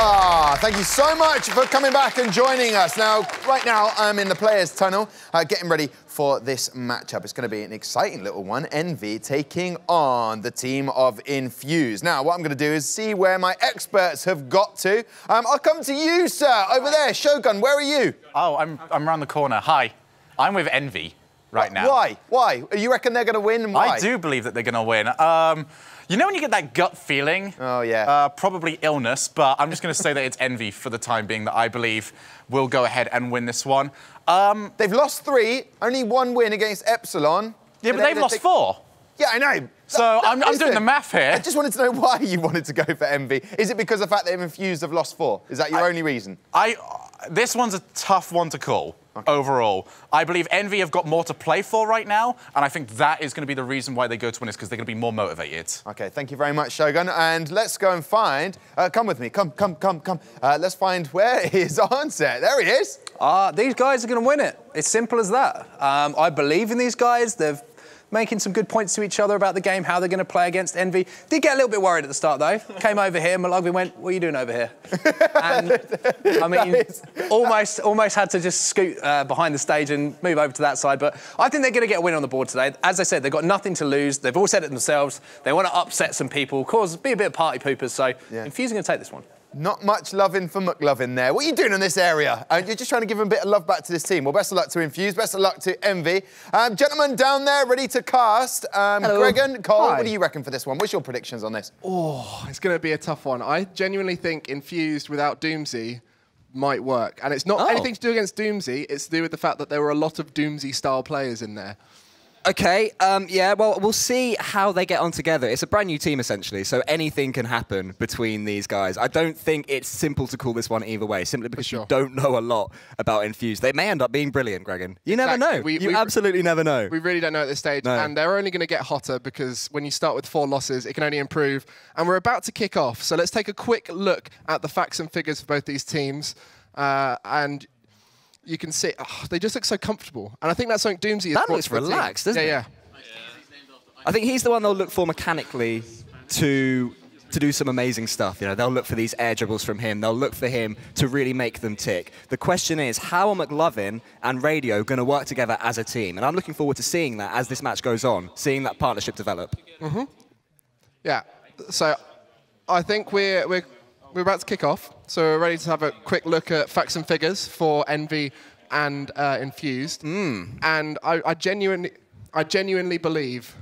Thank you so much for coming back and joining us. Now, right now, I'm in the players' tunnel, getting ready for this matchup. It's going to be an exciting little one. Envy taking on the team of Infused. Now, what I'm going to do is see where my experts have got to. I'll come to you, sir, over there. Shogun, where are you? Oh, I'm around the corner. Hi. I'm with Envy right now. Why? Why? You reckon they're going to win, and why? I do believe that they're going to win. You know when you get that gut feeling? Oh, yeah. Probably illness, but I'm just going to say that it's Envy for the time being that I believe will go ahead and win this one. They've lost 3, only 1 win against Epsilon. Yeah, but they've lost 4. Yeah, I know. So I'm doing the math here. I just wanted to know why you wanted to go for Envy. Is it because of the fact they've Infused have lost 4? Is that your only reason? This one's a tough one to call. Okay. Overall, I believe Envy have got more to play for right now, and I think that is going to be the reason why they go to win, is because they're going to be more motivated. Okay, thank you very much, Shogun. And let's go and find... come with me. Come. Let's find where is Onset. There he is. These guys are going to win it. It's simple as that. I believe in these guys. They're making some good points to each other about the game, how they're going to play against Envy. Did get a little bit worried at the start, though. Came over here, Malugby went, what are you doing over here? And, I mean, almost had to just scoot behind the stage and move over to that side. But I think they're going to get a win on the board today. As I said, they've got nothing to lose. They've all said it themselves. They want to upset some people, be a bit of party poopers. So Infused are going to take this one. Not much loving for McLovin there. What are you doing in this area? You're just trying to give him a bit of love back to this team. Well, best of luck to Infused, best of luck to Envy. Gentlemen down there, ready to cast. Gregan, Cole, what do you reckon for this one? What's your predictions on this? Oh, it's going to be a tough one. I genuinely think Infused without Doomsy might work. And it's not anything to do against Doomsy. It's to do with the fact that there were a lot of Doomsy-style players in there. Okay, yeah, well, we'll see how they get on together. It's a brand new team, essentially, so anything can happen between these guys. I don't think it's simple to call this one either way, simply because you don't know a lot about Infused. They may end up being brilliant, Gregan. You never know. You absolutely never know. We really don't know at this stage, and they're only going to get hotter because when you start with 4 losses, it can only improve. And we're about to kick off, so let's take a quick look at the facts and figures for both these teams. And you can see, they just look so comfortable. And I think that's something Doomsy is. That looks relaxed, doesn't it? Yeah. I think he's the one they'll look for mechanically to do some amazing stuff. You know, they'll look for these air dribbles from him. They'll look for him to really make them tick. The question is, how are McLovin and Radio going to work together as a team? And I'm looking forward to seeing that as this match goes on, seeing that partnership develop. Yeah. So I think we're about to kick off. So we're ready to have a quick look at facts and figures for Envy and Infused. And I genuinely believe.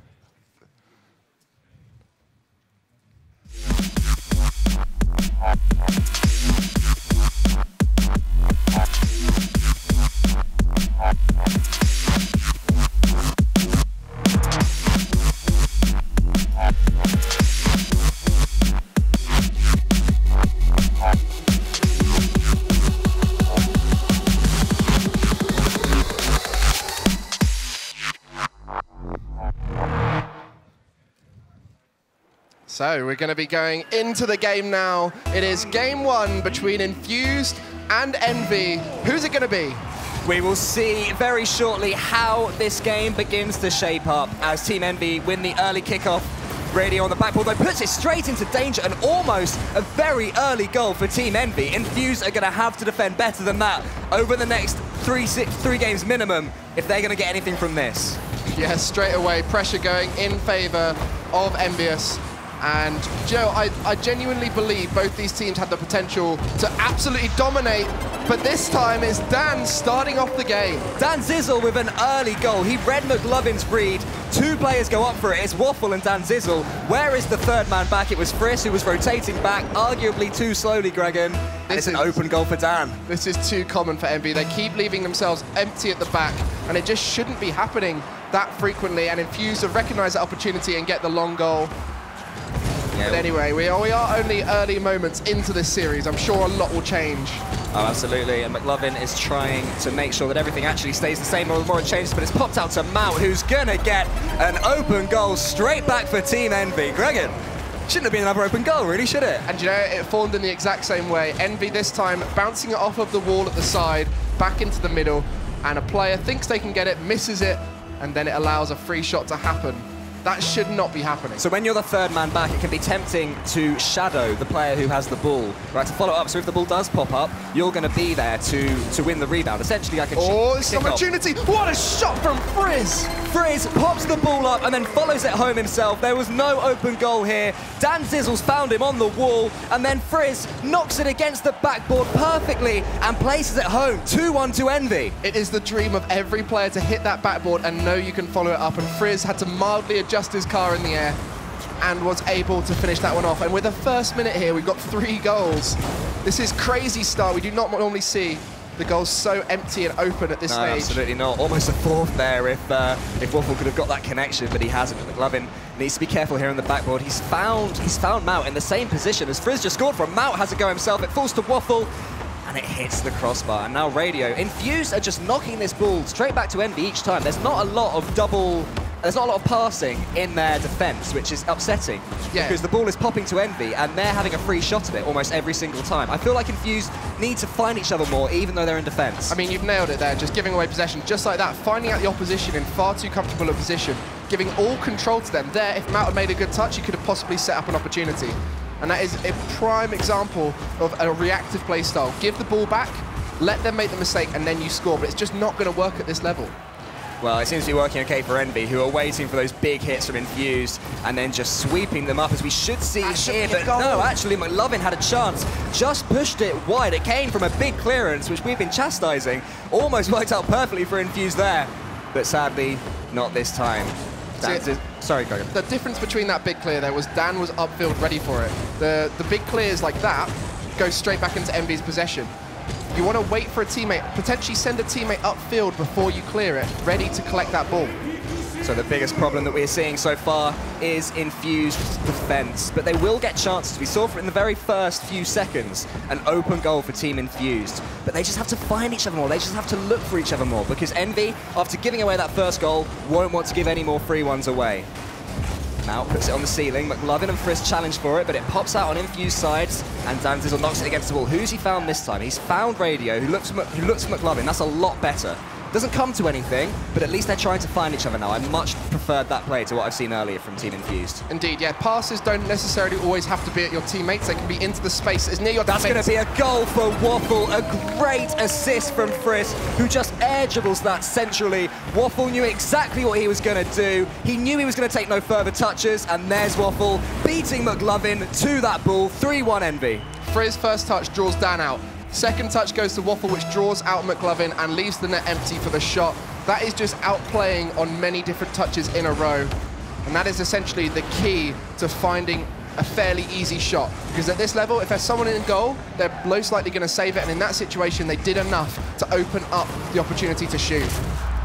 So we're going to be going into the game now. It is game 1 between Infused and Envy. Who's it going to be? We will see very shortly how this game begins to shape up as Team Envy win the early kickoff. Radio on the backboard, though, puts it straight into danger and almost a very early goal for Team Envy. Infused are going to have to defend better than that over the next three games minimum if they're going to get anything from this. Yeah, straight away, pressure going in favour of Envyus. And, Joe, I genuinely believe both these teams had the potential to absolutely dominate, but this time it's Dan starting off the game. Dan Zizzle with an early goal. He read McLovin's read. 2 players go up for it. It's Waffle and Dan Zizzle. Where is the 3rd man back? It was Friss who was rotating back, arguably too slowly, Gregan. And it's an open goal for Dan. This is too common for Envy. They keep leaving themselves empty at the back, and it just shouldn't be happening that frequently. And Infused have recognised that opportunity and get the long goal. But anyway, we are only early moments into this series. I'm sure a lot will change. Oh, absolutely. And McLovin is trying to make sure that everything actually stays the same or more it changes, but it's popped out to Mount, who's going to get an open goal straight back for Team Envy. Gregan, shouldn't have been another open goal, really, should it? And, you know, it formed in the exact same way. Envy this time bouncing it off of the wall at the side, back into the middle, and a player thinks they can get it, misses it, and then it allows a free shot to happen. That should not be happening. So when you're the third man back, it can be tempting to shadow the player who has the ball, right, to follow up. So if the ball does pop up, you're going to be there to win the rebound. Essentially, I can it's an opportunity. What a shot from Frizz! Frizz pops the ball up and then follows it home himself. There was no open goal here. Dan Zizzles found him on the wall, and then Frizz knocks it against the backboard perfectly and places it home. 2-1 to Envy. It is the dream of every player to hit that backboard and know you can follow it up, and Frizz had to mildly adjust his car in the air and was able to finish that one off. And with the first minute here, we've got 3 goals. This is crazy start. We do not normally see the goal's so empty and open at this stage. Absolutely not. Almost a fourth there if Waffle could have got that connection, but he hasn't. McLovin needs to be careful here on the backboard. He's found Mout in the same position as Frizz just scored from. Mout has a go himself. It falls to Waffle, and it hits the crossbar. And now Radio. Infused are just knocking this ball straight back to Envy each time. There's not a lot of passing in their defense, which is upsetting. Yeah. Because the ball is popping to Envy, and they're having a free shot of it almost every single time. I feel like Infused need to find each other more, even though they're in defense. I mean, you've nailed it there, just giving away possession. Just like that, finding out the opposition in far too comfortable a position, giving all control to them. There, if Mout had made a good touch, he could have possibly set up an opportunity. And that is a prime example of a reactive play style. Give the ball back, let them make the mistake, and then you score. But it's just not going to work at this level. Well, it seems to be working okay for Envy, who are waiting for those big hits from Infused and then just sweeping them up, as we should see here. But no, actually, McLovin had a chance, just pushed it wide. It came from a big clearance, which we've been chastising. Almost worked out perfectly for Infused there, but sadly, not this time. Sorry, Greg. The difference between that big clear there was Dan was upfield ready for it. The big clears like that go straight back into Envy's possession. You want to wait for a teammate, potentially send a teammate upfield before you clear it, ready to collect that ball. So the biggest problem that we're seeing so far is Infused defense, but they will get chances. We saw in the very first few seconds an open goal for Team Infused, but they just have to find each other more. They just have to look for each other more, because Envy, after giving away that first goal, won't want to give any more free ones away. Now puts it on the ceiling. McLovin and Frisk challenge for it, but it pops out on Infused sides, and Dan Zizzle knocks it against the wall. Who's he found this time? He's found Radio, who looks for McLovin. That's a lot better. Doesn't come to anything, but at least they're trying to find each other now. I much preferred that play to what I've seen earlier from Team Infused. Indeed, yeah. Passes don't necessarily always have to be at your teammates. They can be into the space as near your That's teammates. going to be a goal for Waffle. A great assist from Frisk, who just air dribbles that centrally. Waffle knew exactly what he was going to do. He knew he was going to take no further touches, and there's Waffle beating McLovin to that ball. 3-1 Envy. Frizz first touch draws Dan out. Second touch goes to Waffle, which draws out McLovin and leaves the net empty for the shot. That is just outplaying on many different touches in a row. And that is essentially the key to finding a fairly easy shot. Because at this level, if there's someone in goal, they're most likely going to save it. And in that situation, they did enough to open up the opportunity to shoot.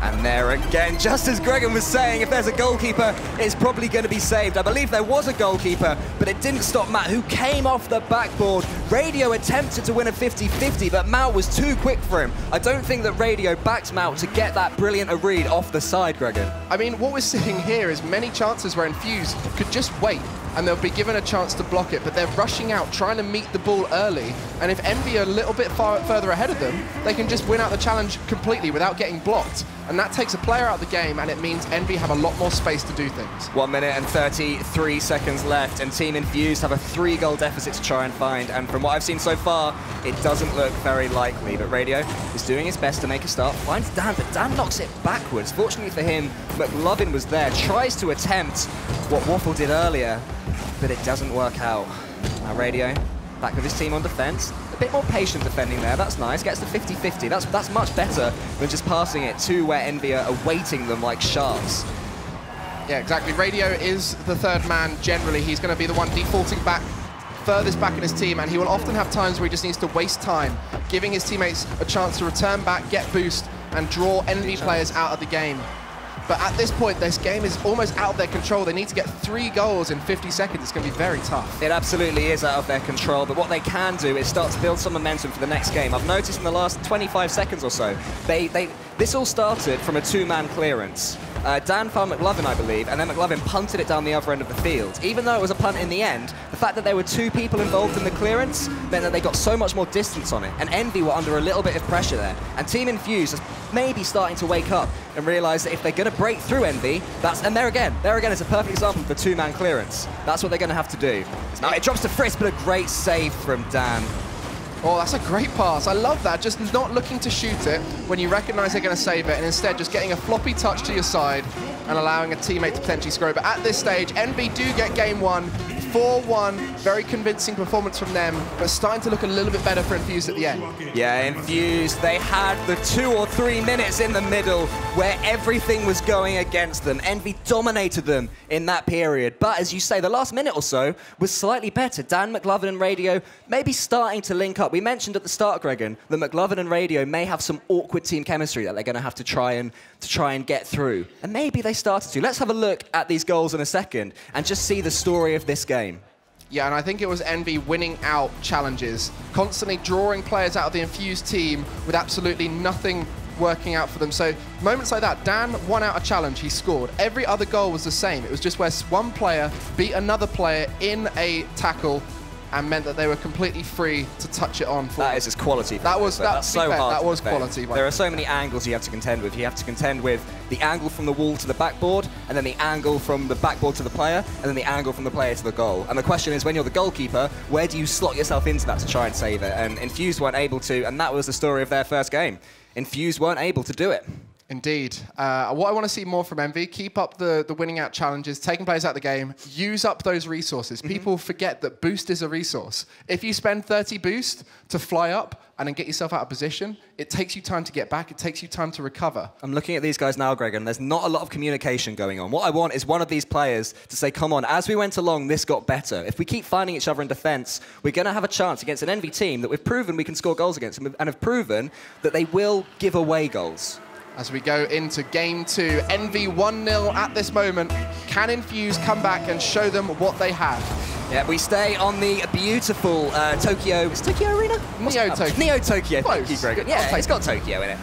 And there again, just as Gregan was saying, if there's a goalkeeper, it's probably going to be saved. I believe there was a goalkeeper, but it didn't stop Matt, who came off the backboard. Radio attempted to win a 50-50, but Maut was too quick for him. I don't think that Radio backed Maut to get that brilliant a read off the side, Gregan. I mean, what we're seeing here is many chances where Infused could just wait and they'll be given a chance to block it, but they're rushing out, trying to meet the ball early. And if Envy are a little bit further ahead of them, they can just win out the challenge completely without getting blocked. And that takes a player out of the game, and it means Envy have a lot more space to do things. 1 minute and 33 seconds left, and Team Infused have a 3-goal deficit to try and find. And from what I've seen so far, it doesn't look very likely. But Radio is doing his best to make a start, finds Dan, but Dan knocks it backwards. Fortunately for him, McLovin was there, tries to attempt what Waffle did earlier, but it doesn't work out. Now Radio, back with his team on defense. A bit more patient defending there, that's nice. Gets the 50-50, that's much better than just passing it to where Envy are awaiting them like sharks. Yeah, exactly. Radio is the third man generally. He's going to be the one defaulting back, furthest back in his team, and he will often have times where he just needs to waste time, giving his teammates a chance to return back, get boost, and draw enemy players out of the game. But at this point, this game is almost out of their control. They need to get 3 goals in 50 seconds. It's going to be very tough. It absolutely is out of their control, but what they can do is start to build some momentum for the next game. I've noticed in the last 25 seconds or so, this all started from a 2-man clearance. Dan found McLovin, I believe, and then McLovin punted it down the other end of the field. Even though it was a punt in the end, the fact that there were 2 people involved in the clearance meant that they got so much more distance on it, and Envy were under a little bit of pressure there. And Team Infused is maybe starting to wake up and realize that if they're going to break through Envy, and there again, it's a perfect example for 2-man clearance. That's what they're going to have to do. Now it drops to Frisk, but a great save from Dan. Oh, that's a great pass. I love that. Just not looking to shoot it when you recognize they're going to save it, and instead just getting a floppy touch to your side and allowing a teammate to potentially score. But at this stage, Envy do get game 1. 4-1, very convincing performance from them, but starting to look a little bit better for Infused at the end. Yeah, Infused, they had the 2 or 3 minutes in the middle where everything was going against them. Envy dominated them in that period, but as you say, the last minute or so was slightly better. Dan, McLovin, and Radio maybe starting to link up. We mentioned at the start, Gregan, that McLovin and Radio may have some awkward team chemistry that they're going to have to try and get through, and maybe they started to. Let's have a look at these goals in a second and just see the story of this game. Yeah, and I think it was Envy winning out challenges, constantly drawing players out of the Infused team with absolutely nothing working out for them. So moments like that, Dan won out a challenge, he scored. Every other goal was the same. It was just where one player beat another player in a tackle and meant that they were completely free to touch it on. That is just quality. That's so hard. That was quality. There are so many angles you have to contend with. You have to contend with the angle from the wall to the backboard, and then the angle from the backboard to the player, and then the angle from the player to the goal. And the question is, when you're the goalkeeper, where do you slot yourself into that to try and save it? And Infused weren't able to, and that was the story of their first game. Infused weren't able to do it. Indeed. What I want to see more from Envy, keep up the winning out challenges, taking players out of the game, use up those resources. People forget that boost is a resource. If you spend 30 boost to fly up and then get yourself out of position, it takes you time to get back, it takes you time to recover. I'm looking at these guys now, Greg, and there's not a lot of communication going on. What I want is one of these players to say, come on, as we went along, this got better. If we keep finding each other in defense, we're going to have a chance against an Envy team that we've proven we can score goals against, and have proven that they will give away goals. As we go into game 2, Envy 1-0 at this moment. Can Infused come back and show them what they have? Yeah, we stay on the beautiful Tokyo... Is Tokyo Arena? Neo-Tokyo. Neo-Tokyo. Close. Thank you, Greg. Yeah, it's got Tokyo in it.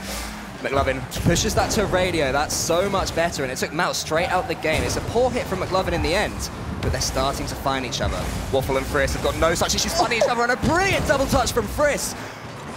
McLovin pushes that to Radio. That's so much better, and it took Mout straight out the game. It's a poor hit from McLovin in the end, but they're starting to find each other. Waffle and Frisk have got no such issues finding each other, and a brilliant double touch from Frisk.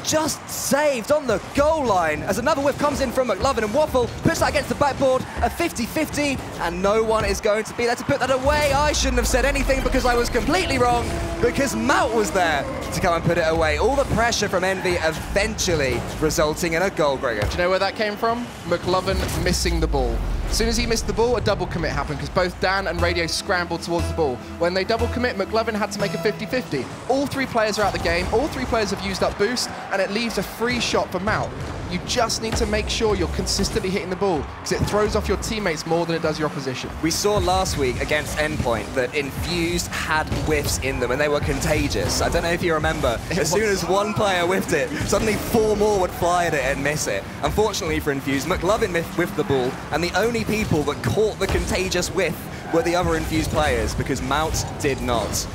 Just saved on the goal line as another whiff comes in from McLovin, and Waffle puts that against the backboard, a 50-50, and no one is going to be there to put that away. I shouldn't have said anything because I was completely wrong, because Mout was there to come and put it away. All the pressure from Envy eventually resulting in a goal, Gregor. Do you know where that came from? McLovin missing the ball. As soon as he missed the ball, a double commit happened because both Dan and Radio scrambled towards the ball. When they double commit, McLovin had to make a 50-50. All 3 players are out the game, all 3 players have used up boost, and it leaves a free shot for Mout. You just need to make sure you're consistently hitting the ball because it throws off your teammates more than it does your opposition. We saw last week against Endpoint that Infused had whiffs in them and they were contagious. I don't know if you remember, as soon as one player whiffed it, suddenly 4 more would fly at it and miss it. Unfortunately for Infused, McLovin whiffed the ball, and the only people that caught the contagious whiff were the other Infused players because Mout did not.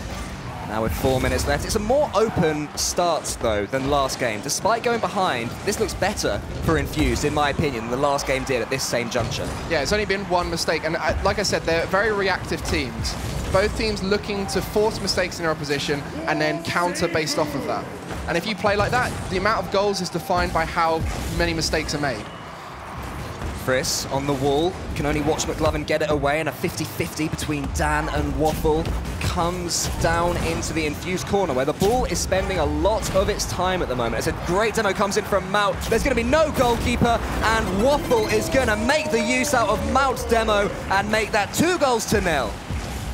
Now with 4 minutes left, it's a more open start though than last game. Despite going behind, this looks better for Infused, in my opinion, than the last game did at this same juncture. Yeah, it's only been 1 mistake, and like I said, they're very reactive teams. Both teams looking to force mistakes in their opposition and then counter based off of that. And if you play like that, the amount of goals is defined by how many mistakes are made. Frisk on the wall, can only watch McLovin get it away, and a 50-50 between Dan and Waffle comes down into the Infused corner where the ball is spending a lot of its time at the moment. As a great demo comes in from Mout, there's going to be no goalkeeper, and Waffle is going to make the use out of Mout's demo and make that 2-0.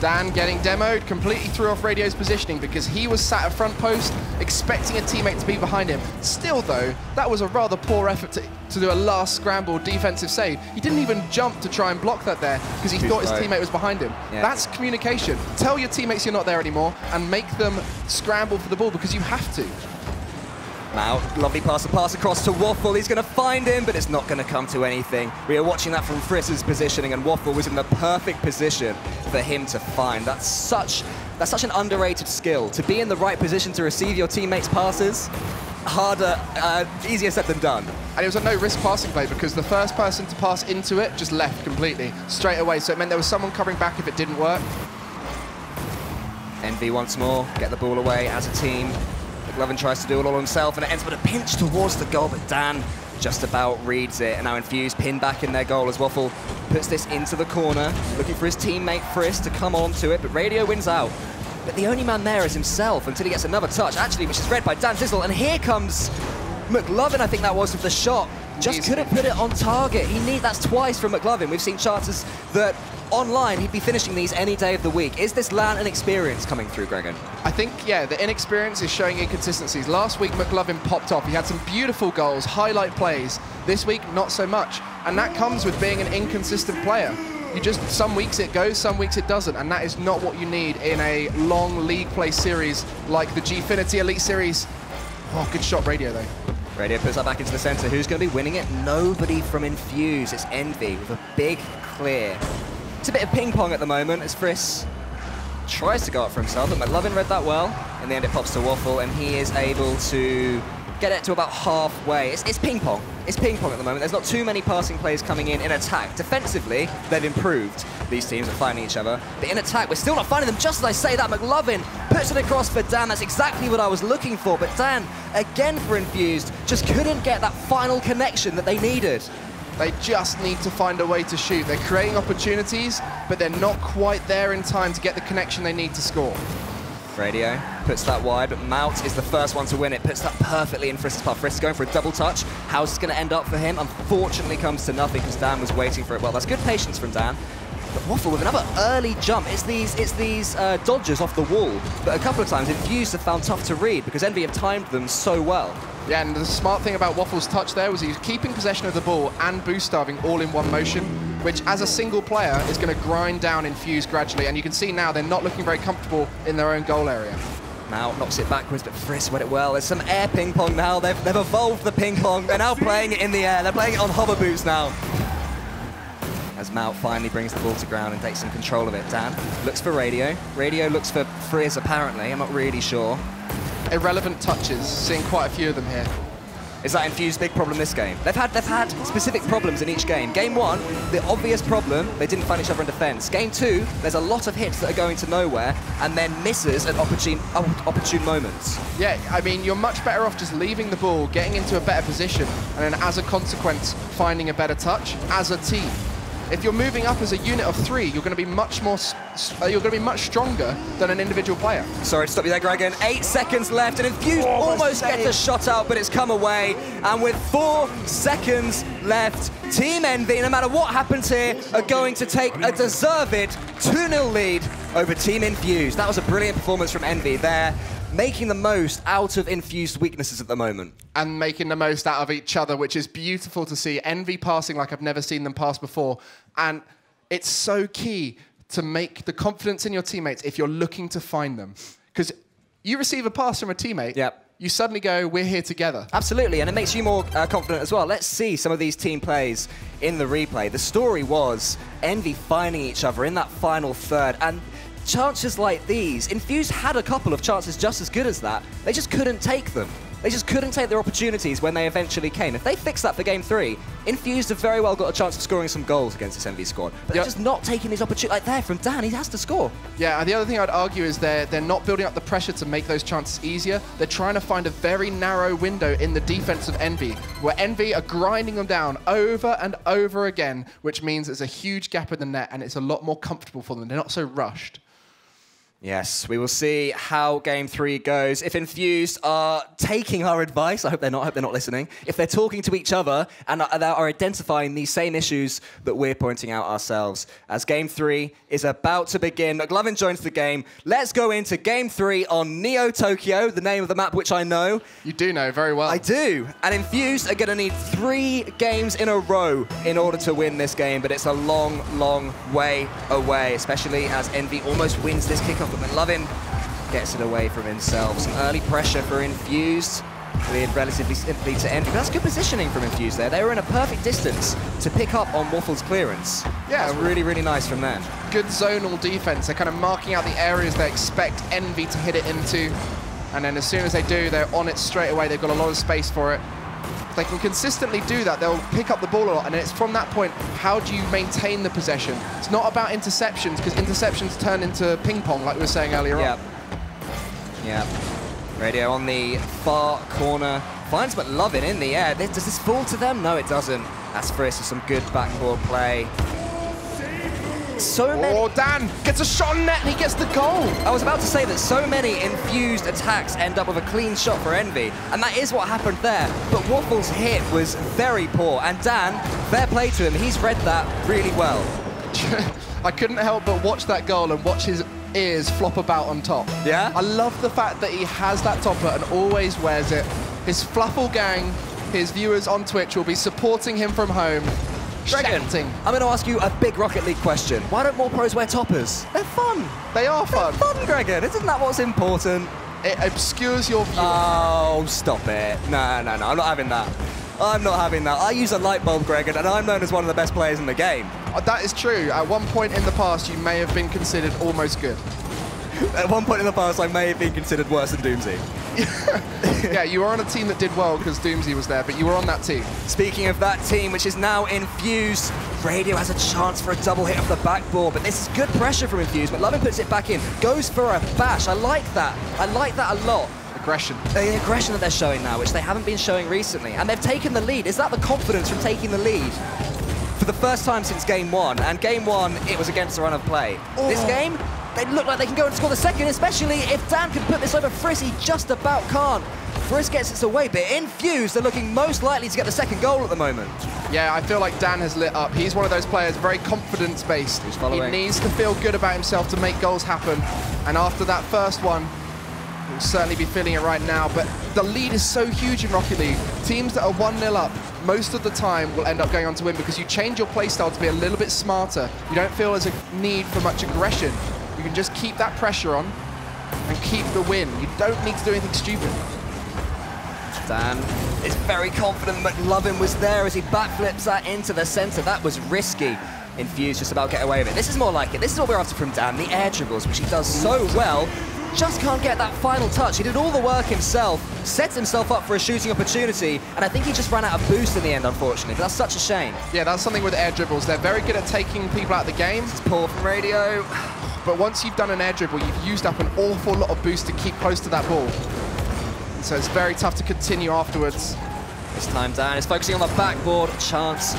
Dan getting demoed completely threw off Radio's positioning because he was sat at front post expecting a teammate to be behind him. Still though, that was a rather poor effort to do a last scramble defensive save. He didn't even jump to try and block that there because he thought his teammate was behind him. Yeah. That's communication. Tell your teammates you're not there anymore and make them scramble for the ball because you have to. Now, lovely pass across to Waffle. He's going to find him, but it's not going to come to anything. We are watching that from Frizz's positioning, and Waffle was in the perfect position for him to find. That's such an underrated skill. To be in the right position to receive your teammates' passes, harder, easier said than done. And it was a no-risk passing play because the first person to pass into it just left completely, straight away. So it meant there was someone covering back if it didn't work. Envy once more, get the ball away as a team. McLovin tries to do it all himself, and it ends with a pinch towards the goal, but Dan just about reads it. And now Infused pinned back in their goal as Waffle puts this into the corner, looking for his teammate Frizz to come on to it, but Radio wins out. But the only man there is himself until he gets another touch, actually, which is read by Dan Zizzle. And here comes McLovin, I think that was, with the shot. Just couldn't put it on target. That's twice from McLovin. We've seen chances that online he'd be finishing these any day of the week. Is this LAN and experience coming through, Gregan? I think, yeah, the inexperience is showing inconsistencies. Last week, McLovin popped off. He had some beautiful goals, highlight plays. This week, not so much. And that comes with being an inconsistent player. Some weeks it goes, some weeks it doesn't, and that is not what you need in a long league play series like the Gfinity Elite Series. Oh, good shot, Radio, though. Radio puts that back into the center. Who's going to be winning it? Nobody from Infused. It's Envy with a big clear. It's a bit of ping pong at the moment as Frizz tries to go up for himself, but McLovin read that well. In the end, it pops to Waffle, and he is able to get it to about halfway. It's ping pong. It's ping pong at the moment. There's not too many passing plays coming in attack. Defensively, they've improved, these teams, at finding each other. But in attack, we're still not finding them. Just as I say that, McLovin puts it across for Dan. That's exactly what I was looking for. But Dan, again for Infused, just couldn't get that final connection that they needed. They just need to find a way to shoot. They're creating opportunities, but they're not quite there in time to get the connection they need to score. Radio puts that wide, but Mout is the first one to win it. Puts that perfectly in Frizz's path. Frizz going for a double touch. How's this going to end up for him? Unfortunately comes to nothing because Dan was waiting for it. Well, that's good patience from Dan. But Waffle with another early jump. It's these dodgers off the wall. But a couple of times Infused have found tough to read because Envy have timed them so well. Yeah, and the smart thing about Waffle's touch there was he was keeping possession of the ball and boost starving all in one motion, which as a single player is going to grind down Infused gradually. And you can see now they're not looking very comfortable in their own goal area. Now knocks it backwards, but Frizz read it well. There's some air ping pong now. They've evolved the ping pong. They're now playing it in the air. They're playing it on hover boots now. As Mout finally brings the ball to ground and takes some control of it. Dan looks for Radio. Radio looks for Frizz, apparently. I'm not really sure. Irrelevant touches, seeing quite a few of them here. Is that Infused big problem this game? They've had specific problems in each game. Game 1, the obvious problem, they didn't find each other in defense. Game 2, there's a lot of hits that are going to nowhere, and then misses at opportune moments. Yeah, I mean, you're much better off just leaving the ball, getting into a better position, and then as a consequence, finding a better touch as a team. If you're moving up as a unit of 3, you're going to be much stronger than an individual player. Sorry to stop you there, Gregan. 8 seconds left, and Infused almost gets a shot out, but it's come away. And with 4 seconds left, Team Envy, no matter what happens here, are going to take a deserved 2-0 lead over Team Infused. That was a brilliant performance from Envy there, making the most out of Infused weaknesses at the moment. And making the most out of each other, which is beautiful to see. Envy passing like I've never seen them pass before. And it's so key to make the confidence in your teammates if you're looking to find them. Because you receive a pass from a teammate, you suddenly go, we're here together. Absolutely, and it makes you more confident as well. Let's see some of these team plays in the replay. The story was Envy finding each other in that final third, and chances like these, Infused had a couple of chances just as good as that. They just couldn't take them. They just couldn't take their opportunities when they eventually came. If they fix that for Game 3, Infused have very well got a chance of scoring some goals against this Envy squad. But they're just not taking these opportunities. Like there from Dan, he has to score. Yeah, and the other thing I'd argue is they're not building up the pressure to make those chances easier. They're trying to find a very narrow window in the defense of Envy, where Envy are grinding them down over and over again, which means there's a huge gap in the net and it's a lot more comfortable for them. They're not so rushed. Yes, we will see how Game 3 goes. If Infused are taking our advice, I hope they're not listening. If they're talking to each other and are identifying these same issues that we're pointing out ourselves. As Game 3 is about to begin, McLovin joins the game. Let's go into Game 3 on Neo Tokyo, the name of the map which I know. You do know very well. I do. And Infused are going to need 3 games in a row in order to win this game, but it's a long, long way away, especially as Envy almost wins this kickoff. But McLovin gets it away from himself. Some early pressure for Infused. cleared relatively simply to Envy. But that's good positioning from Infused there. They were in a perfect distance to pick up on Waffle's clearance. Yeah, that's really, really nice from them. Good zonal defense. They're kind of marking out the areas they expect Envy to hit it into. And then as soon as they do, they're on it straight away. They've got a lot of space for it. If they can consistently do that, they'll pick up the ball a lot. And it's from that point, how do you maintain the possession? It's not about interceptions, because interceptions turn into ping pong, like we were saying earlier on. Yeah. Radio on the far corner. Finds McLovin in the air. Does this fall to them? No, it doesn't. That's Frisk with some good backboard play. So many... Oh, Dan gets a shot on net and he gets the goal. I was about to say that so many Infused attacks end up with a clean shot for Envy, and that is what happened there. But Waffle's hit was very poor, and Dan, fair play to him, he's read that really well. I couldn't help but watch that goal and watch his ears flop about on top. Yeah? I love the fact that he has that topper and always wears it. His Fluffle gang, his viewers on Twitch will be supporting him from home. Dragon, I'm going to ask you a big Rocket League question. Why don't more pros wear toppers? They're fun. They are fun. They're fun, Dragon. Isn't that what's important? It obscures your view. Oh, stop it. No. I'm not having that. I'm not having that. I use a light bulb, Gregor, and I'm known as one of the best players in the game. That is true. At one point in the past, you may have been considered almost good. At one point in the past, I may have been considered worse than Doomsy. Yeah, you were on a team that did well because Doomsy was there, but you were on that team. Speaking of that team, which is now Infused, Radio has a chance for a double hit of the backboard, but this is good pressure from Infused. McLovin puts it back in, goes for a bash. I like that. I like that a lot. Aggression. The aggression that they're showing now, which they haven't been showing recently. And they've taken the lead. Is that the confidence from taking the lead? For the first time since game one. And game one, it was against the run of play. Oh. This game, they look like they can go and score the second, especially if Dan can put this over Frisk. He just about can't. Frisk gets it away, but Infused, they're looking most likely to get the second goal at the moment. Yeah, I feel like Dan has lit up. He's one of those players, very confidence-based. He needs to feel good about himself to make goals happen. And after that first one, he'll certainly be feeling it right now. But the lead is so huge in Rocket League. Teams that are 1-0 up, most of the time will end up going on to win because you change your playstyle to be a little bit smarter. You don't feel as a need for much aggression. You can just keep that pressure on and keep the win. You don't need to do anything stupid. Dan is very confident McLovin was there as he backflips that into the center. That was risky. Infused just about get away with it. This is more like it. This is what we're after from Dan, the air dribbles, which he does so well. Just can't get that final touch. He did all the work himself, sets himself up for a shooting opportunity, and I think he just ran out of boost in the end, unfortunately. But that's such a shame. Yeah, that's something with air dribbles. They're very good at taking people out of the game. This is poor from Radio. But once you've done an air dribble, you've used up an awful lot of boost to keep close to that ball. So it's very tough to continue afterwards. This time Dan is focusing on the backboard. Chance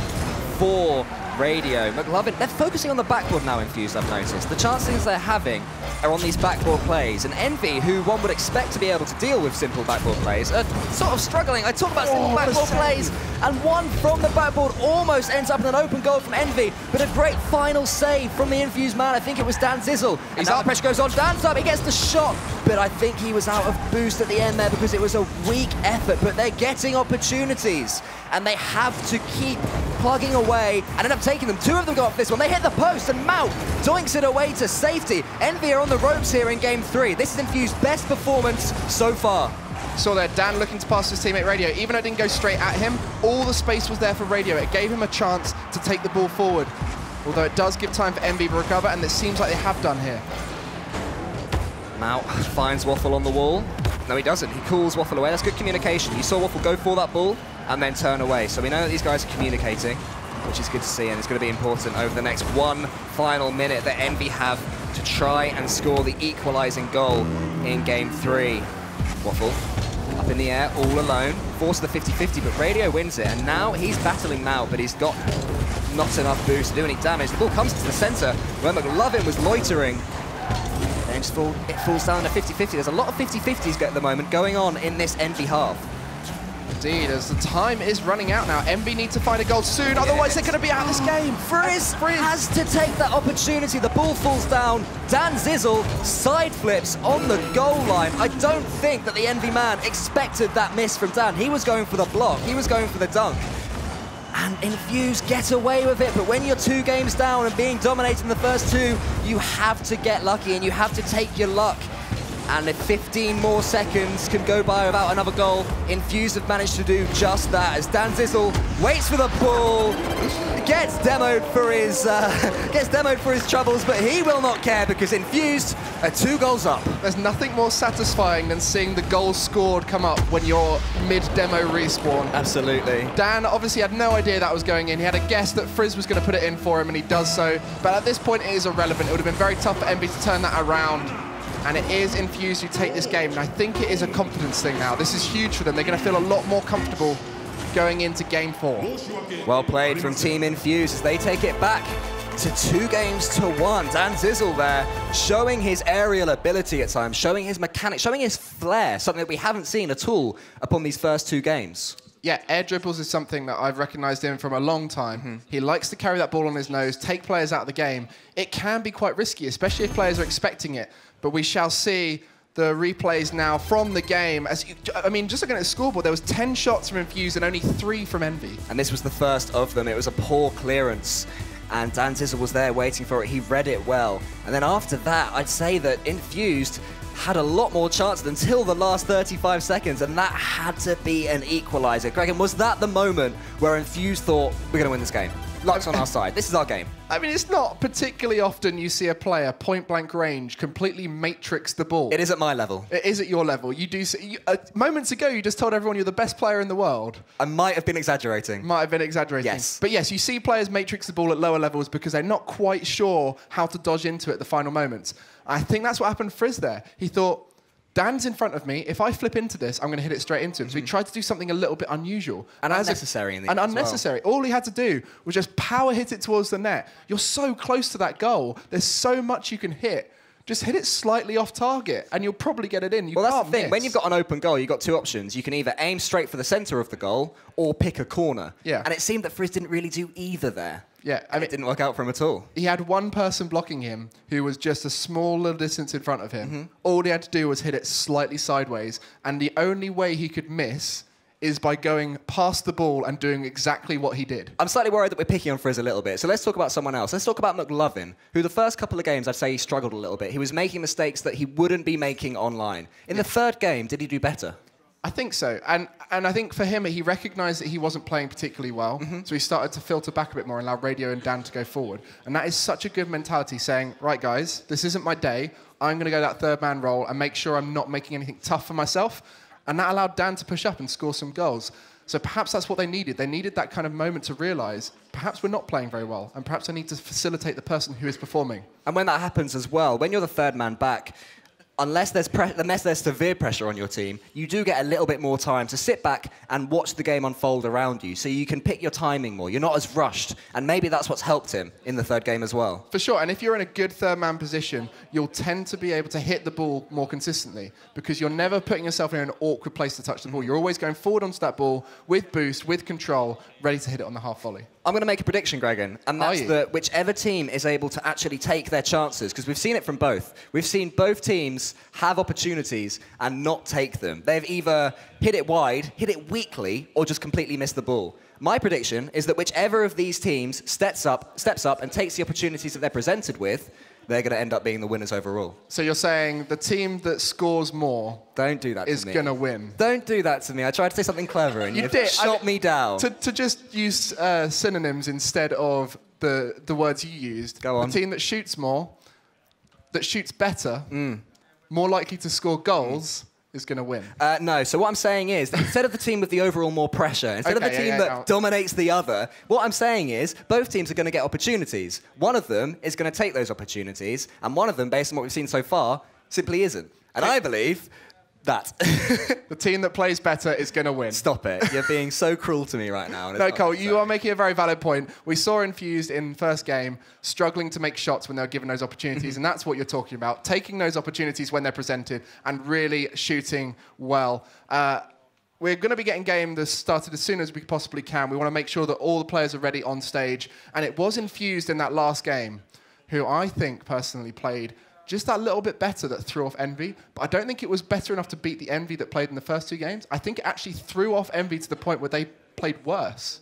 for Radio. McLovin, they're focusing on the backboard now, Infused, I've noticed. The chances they're having are on these backboard plays. And Envy, who one would expect to be able to deal with simple backboard plays, are sort of struggling. I talk about simple backboard plays, and one from the backboard almost ends up in an open goal from Envy, but a great final save from the Infused man. I think it was Dan Zizzle. And now the pressure goes on. Dan's up, he gets the shot, but I think he was out of boost at the end there because it was a weak effort, but they're getting opportunities, and they have to keep plugging away and end up taking them. Two of them go off this one. They hit the post, and Mount doinks it away to safety. Envy are on the ropes here in game 3. This is Infused's best performance so far. Saw there, Dan looking to pass his teammate Radio. Even though it didn't go straight at him, all the space was there for Radio. It gave him a chance to take the ball forward. Although it does give time for Envy to recover, and it seems like they have done here. Mount finds Waffle on the wall. No, he doesn't. He calls Waffle away. That's good communication. You saw Waffle go for that ball and then turn away. So we know that these guys are communicating, which is good to see, and it's going to be important over the next one final minute that Envy have to try and score the equalising goal in game 3. Waffle up in the air, all alone, forced the 50-50, but Radio wins it, and now he's battling Mount, but he's got not enough boost to do any damage. The ball comes to the centre where McLovin was loitering. Then it falls down to 50-50. There's a lot of 50-50s at the moment going on in this Envy half. Indeed, as the time is running out now. Envy need to find a goal soon, otherwise they're going to be out of this game. Frisk has to take that opportunity. The ball falls down. Dan Zizzle side flips on the goal line. I don't think that the Envy man expected that miss from Dan. He was going for the block. He was going for the dunk. And Infused get away with it, but when you're 2 games down and being dominated in the first 2, you have to get lucky and you have to take your luck. And if 15 more seconds can go by without another goal, Infused have managed to do just that as Dan Zizzle waits for the ball, gets demoed for his troubles, but he will not care because Infused are 2 goals up. There's nothing more satisfying than seeing the goals scored come up when you're mid-demo respawn. Absolutely. Dan obviously had no idea that was going in. He had a guess that Frizz was going to put it in for him, and he does so. But at this point, it is irrelevant. It would have been very tough for Envy to turn that around. And it is Infused who take this game. And I think it is a confidence thing now. This is huge for them. They're going to feel a lot more comfortable going into game 4. Well played from Team Infused as they take it back to 2-1. Dan Zizzle there, showing his aerial ability at times, showing his mechanics, showing his flair, something that we haven't seen at all upon these first 2 games. Yeah, air dribbles is something that I've recognised him from a long time. He likes to carry that ball on his nose, take players out of the game. It can be quite risky, especially if players are expecting it. But we shall see the replays now from the game. I mean, just looking at the scoreboard, there was 10 shots from Infused and only 3 from Envy. And this was the first of them. It was a poor clearance. And Dan Zizzle was there waiting for it. He read it well. And then after that, I'd say that Infused had a lot more chances until the last 35 seconds, and that had to be an equaliser. Gregan, was that the moment where Infused thought, we're going to win this game? Luck's on our side. This is our game. I mean, it's not particularly often you see a player point-blank range completely matrix the ball. It is at my level. It is at your level. You do. Moments ago, you just told everyone you're the best player in the world. I might have been exaggerating. Might have been exaggerating. Yes. But yes, you see players matrix the ball at lower levels because they're not quite sure how to dodge into it at the final moments. I think that's what happened to Frizz there. He thought, Dan's in front of me. If I flip into this, I'm going to hit it straight into him. So he tried to do something a little bit unusual. And unnecessary in the And unnecessary. All he had to do was just power hit it towards the net. You're so close to that goal. There's so much you can hit. Just hit it slightly off target, and you'll probably get it in. Well, that's the thing. When you've got an open goal, you've got 2 options. You can either aim straight for the centre of the goal or pick a corner. Yeah. And it seemed that Frizz didn't really do either there. Yeah, I mean, it didn't work out for him at all. He had one person blocking him who was just a small little distance in front of him. All he had to do was hit it slightly sideways, and the only way he could miss is by going past the ball and doing exactly what he did. I'm slightly worried that we're picking on Frizz a little bit, so let's talk about someone else. Let's talk about McLovin, who the first couple of games, I'd say he struggled a little bit. He was making mistakes that he wouldn't be making online. In the 3rd game, did he do better? I think so. And I think for him, he recognised that he wasn't playing particularly well, so he started to filter back a bit more and allow Radio and Dan to go forward. And that is such a good mentality, saying, right, guys, this isn't my day. I'm going to go that 3rd-man role and make sure I'm not making anything tough for myself. And that allowed Dan to push up and score some goals. So perhaps that's what they needed. They needed that kind of moment to realise, perhaps we're not playing very well, and perhaps I need to facilitate the person who is performing. And when that happens as well, when you're the 3rd man back, unless there's severe pressure on your team, you do get a little bit more time to sit back and watch the game unfold around you, so you can pick your timing more. You're not as rushed, and maybe that's what's helped him in the 3rd game as well. For sure, and if you're in a good 3rd-man position, you'll tend to be able to hit the ball more consistently because you're never putting yourself in an awkward place to touch the ball. You're always going forward onto that ball with boost, with control, ready to hit it on the half volley. I'm going to make a prediction, Gregan, and that's that whichever team is able to actually take their chances, because we've seen it from both. We've seen both teams have opportunities and not take them. They've either hit it wide, hit it weakly, or just completely missed the ball. My prediction is that whichever of these teams steps up and takes the opportunities that they're presented with, they're going to end up being the winners overall. So you're saying the team that scores more Don't do that is to me. going to win? Don't do that to me. I tried to say something clever and you shot me down. To just use synonyms instead of the words you used. Go on. The team that shoots more, that shoots better, more likely to score goals, is going to win. No, so what I'm saying is, that instead of the team with the overall more pressure, instead of the team that dominates the other, what I'm saying is, both teams are going to get opportunities. One of them is going to take those opportunities, and one of them, based on what we've seen so far, simply isn't. And I believe that. The team that plays better is going to win. Stop it. You're being so cruel to me right now. No, Cole, you are making a very valid point. We saw Infused in first game struggling to make shots when they were given those opportunities, and that's what you're talking about, taking those opportunities when they're presented and really shooting well. We're going to be getting game that's started as soon as we possibly can. We want to make sure that all the players are ready on stage, and it was Infused in that last game, who I think personally played just that little bit better that threw off Envy, but I don't think it was better enough to beat the Envy that played in the first 2 games. I think it actually threw off Envy to the point where they played worse.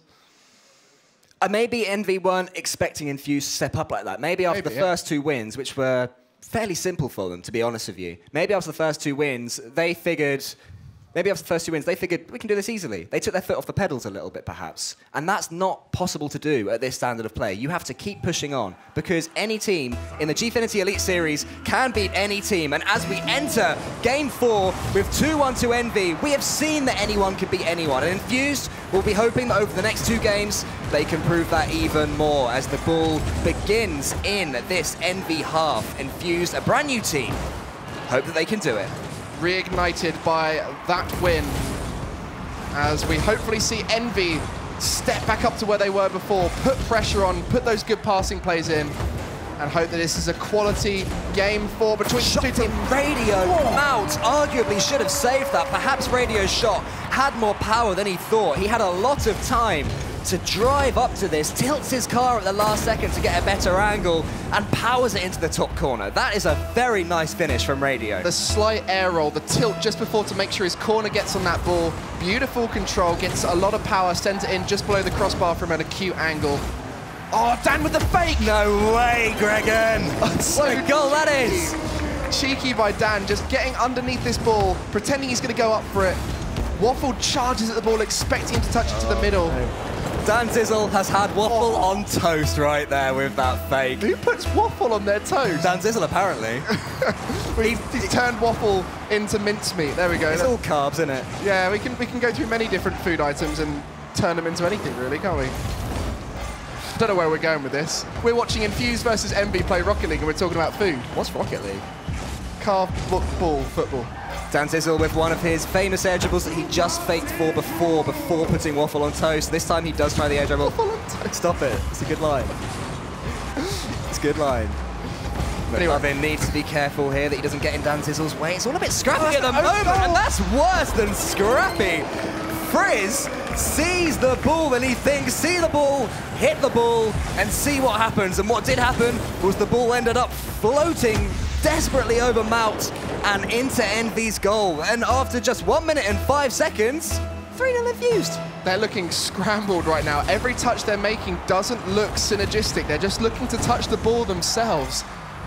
Maybe Envy weren't expecting Infused to step up like that. Maybe after the first 2 wins, which were fairly simple for them, to be honest with you. Maybe after the first two wins, they figured we can do this easily. They took their foot off the pedals a little bit, perhaps. And that's not possible to do at this standard of play. You have to keep pushing on, because any team in the Gfinity Elite Series can beat any team. And as we enter Game 4 with 2-1 to Envy, we have seen that anyone can beat anyone. And Infused will be hoping that over the next 2 games, they can prove that even more as the ball begins in this Envy half. Infused, a brand new team. Hope that they can do it. Reignited by that win, as we hopefully see Envy step back up to where they were before, put pressure on, put those good passing plays in, and hope that this is a quality Game 4 between the two teams. Radio Mount arguably should have saved that. Perhaps Radio's shot had more power than he thought. He had a lot of time to drive up to this, tilts his car at the last second to get a better angle, and powers it into the top corner. That is a very nice finish from Radio. The slight air roll, the tilt just before to make sure his corner gets on that ball. Beautiful control, gets a lot of power, sends it in just below the crossbar from an acute angle. Oh, Dan with the fake! No way, Gregan! What a goal that is! Cheeky by Dan, just getting underneath this ball, pretending he's going to go up for it. Waffle charges at the ball, expecting him to touch it to the middle. No. Dan Zizzle has had Waffle on toast right there with that fake. Who puts Waffle on their toast? Dan Zizzle, apparently. He's turned Waffle into mincemeat. There we go. It's all carbs, isn't it? Yeah, we can go through many different food items and turn them into anything, really, can't we? Don't know where we're going with this. We're watching Infused versus Envy play Rocket League, and we're talking about food. What's Rocket League? Carved ball football. Dan Zizzle with one of his famous air dribbles that he just faked for before putting Waffle on toast. This time he does try the air dribble. Waffle on toast. Stop it. It's a good line. It's a good line. Anyway. Lovin needs to be careful here that he doesn't get in Dan Zizzle's way. It's all a bit scrappy at the moment, and that's worse than scrappy. Frizz sees the ball and he thinks, see the ball, hit the ball, and see what happens. And what did happen was the ball ended up floating desperately over Mount and into Envy's goal. And after just 1 minute and 5 seconds, 3-0 Infused. They're looking scrambled right now. Every touch they're making doesn't look synergistic. They're just looking to touch the ball themselves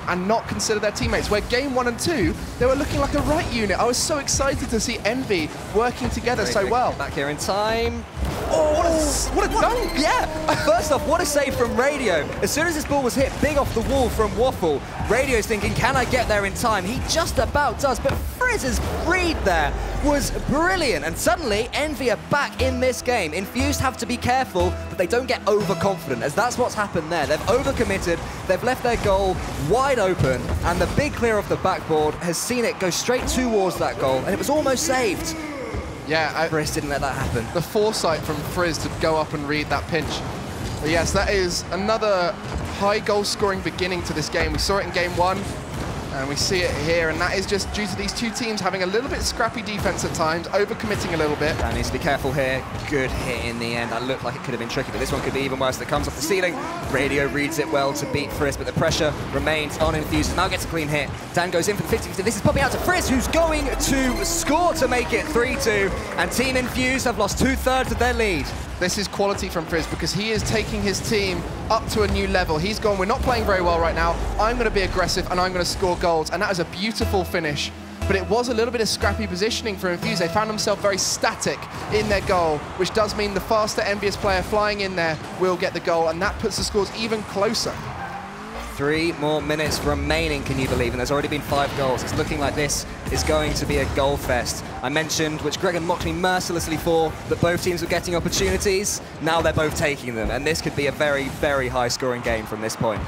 and not consider their teammates. Where Game 1 and 2, they were looking like a right unit. I was so excited to see Envy working together so well. Back here in time. Oh, what a dunk! Yeah! First off, what a save from Radio. As soon as this ball was hit big off the wall from Waffle, Radio's thinking, can I get there in time? He just about does, but Frizz's read there was brilliant. And suddenly, Envy are back in this game. Infused have to be careful that they don't get overconfident, as that's what's happened there. They've overcommitted, they've left their goal wide open, and the big clear off the backboard has seen it go straight towards that goal, and it was almost saved. Yeah, Frizz didn't let that happen. The foresight from Frizz to go up and read that pinch. But yes, that is another high goal scoring beginning to this game. We saw it in Game 1, and we see it here, and that is just due to these two teams having a little bit scrappy defense at times, overcommitting a little bit. Dan needs to be careful here. Good hit in the end. That looked like it could have been tricky, but this one could be even worse. That comes off the ceiling. Radio reads it well to beat Frizz, but the pressure remains on Infused. Now gets a clean hit. Dan goes in for the 50-50. This is popping out to Frizz, who's going to score to make it 3-2, and Team Infused have lost 2/3 of their lead. This is quality from Frizz because he is taking his team up to a new level. He's gone, we're not playing very well right now. I'm going to be aggressive and I'm going to score goals. And that is a beautiful finish. But it was a little bit of scrappy positioning for Infused. They found themselves very static in their goal, which does mean the faster Envious player flying in there will get the goal. And that puts the scores even closer. 3 more minutes remaining, can you believe? And there's already been 5 goals. It's looking like this is going to be a goal fest. I mentioned, which Gregan mocked me mercilessly for, that both teams were getting opportunities. Now they're both taking them, and this could be a very, very high-scoring game from this point.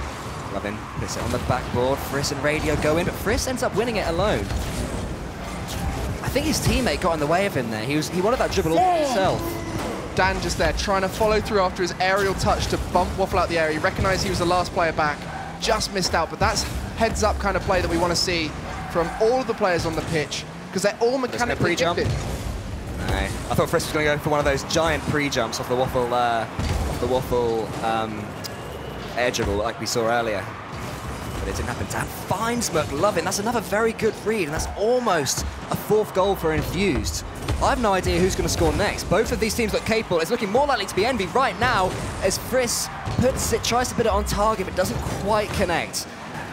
Lovin puts it on the backboard. Frizz and Radio go in, but Frizz ends up winning it alone. I think his teammate got in the way of him there. He wanted that dribble all himself. Dan just there trying to follow through after his aerial touch to bump Waffle out the area. He recognised he was the last player back. Just missed out, but that's heads-up kind of play that we want to see from all of the players on the pitch, because they're all mechanically gifted. No, I thought Frizz was going to go for one of those giant pre-jumps off the Waffle air dribble like we saw earlier. But it didn't happen. Dan finds McLovin. That's another very good read, and that's almost a 4th goal for Infused. I have no idea who's going to score next. Both of these teams look capable. It's looking more likely to be Envy right now as Frizz tries to put it on target but doesn't quite connect.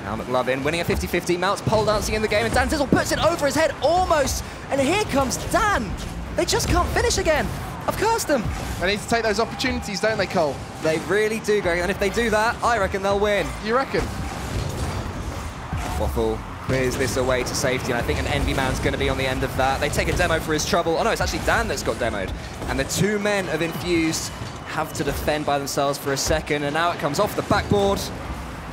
Now McLovin winning a 50-50. Mount's pole dancing in the game, and Dan Dizzle puts it over his head almost. And here comes Dan. They just can't finish again. I've cursed them. They need to take those opportunities, don't they, Cole? They really do, Greg. And if they do that, I reckon they'll win. You reckon? Waffle clears this away to safety, and I think an Envy man's going to be on the end of that. They take a demo for his trouble. Oh no, it's actually Dan that's got demoed. And the two men of Infused have to defend by themselves for a second, and now it comes off the backboard,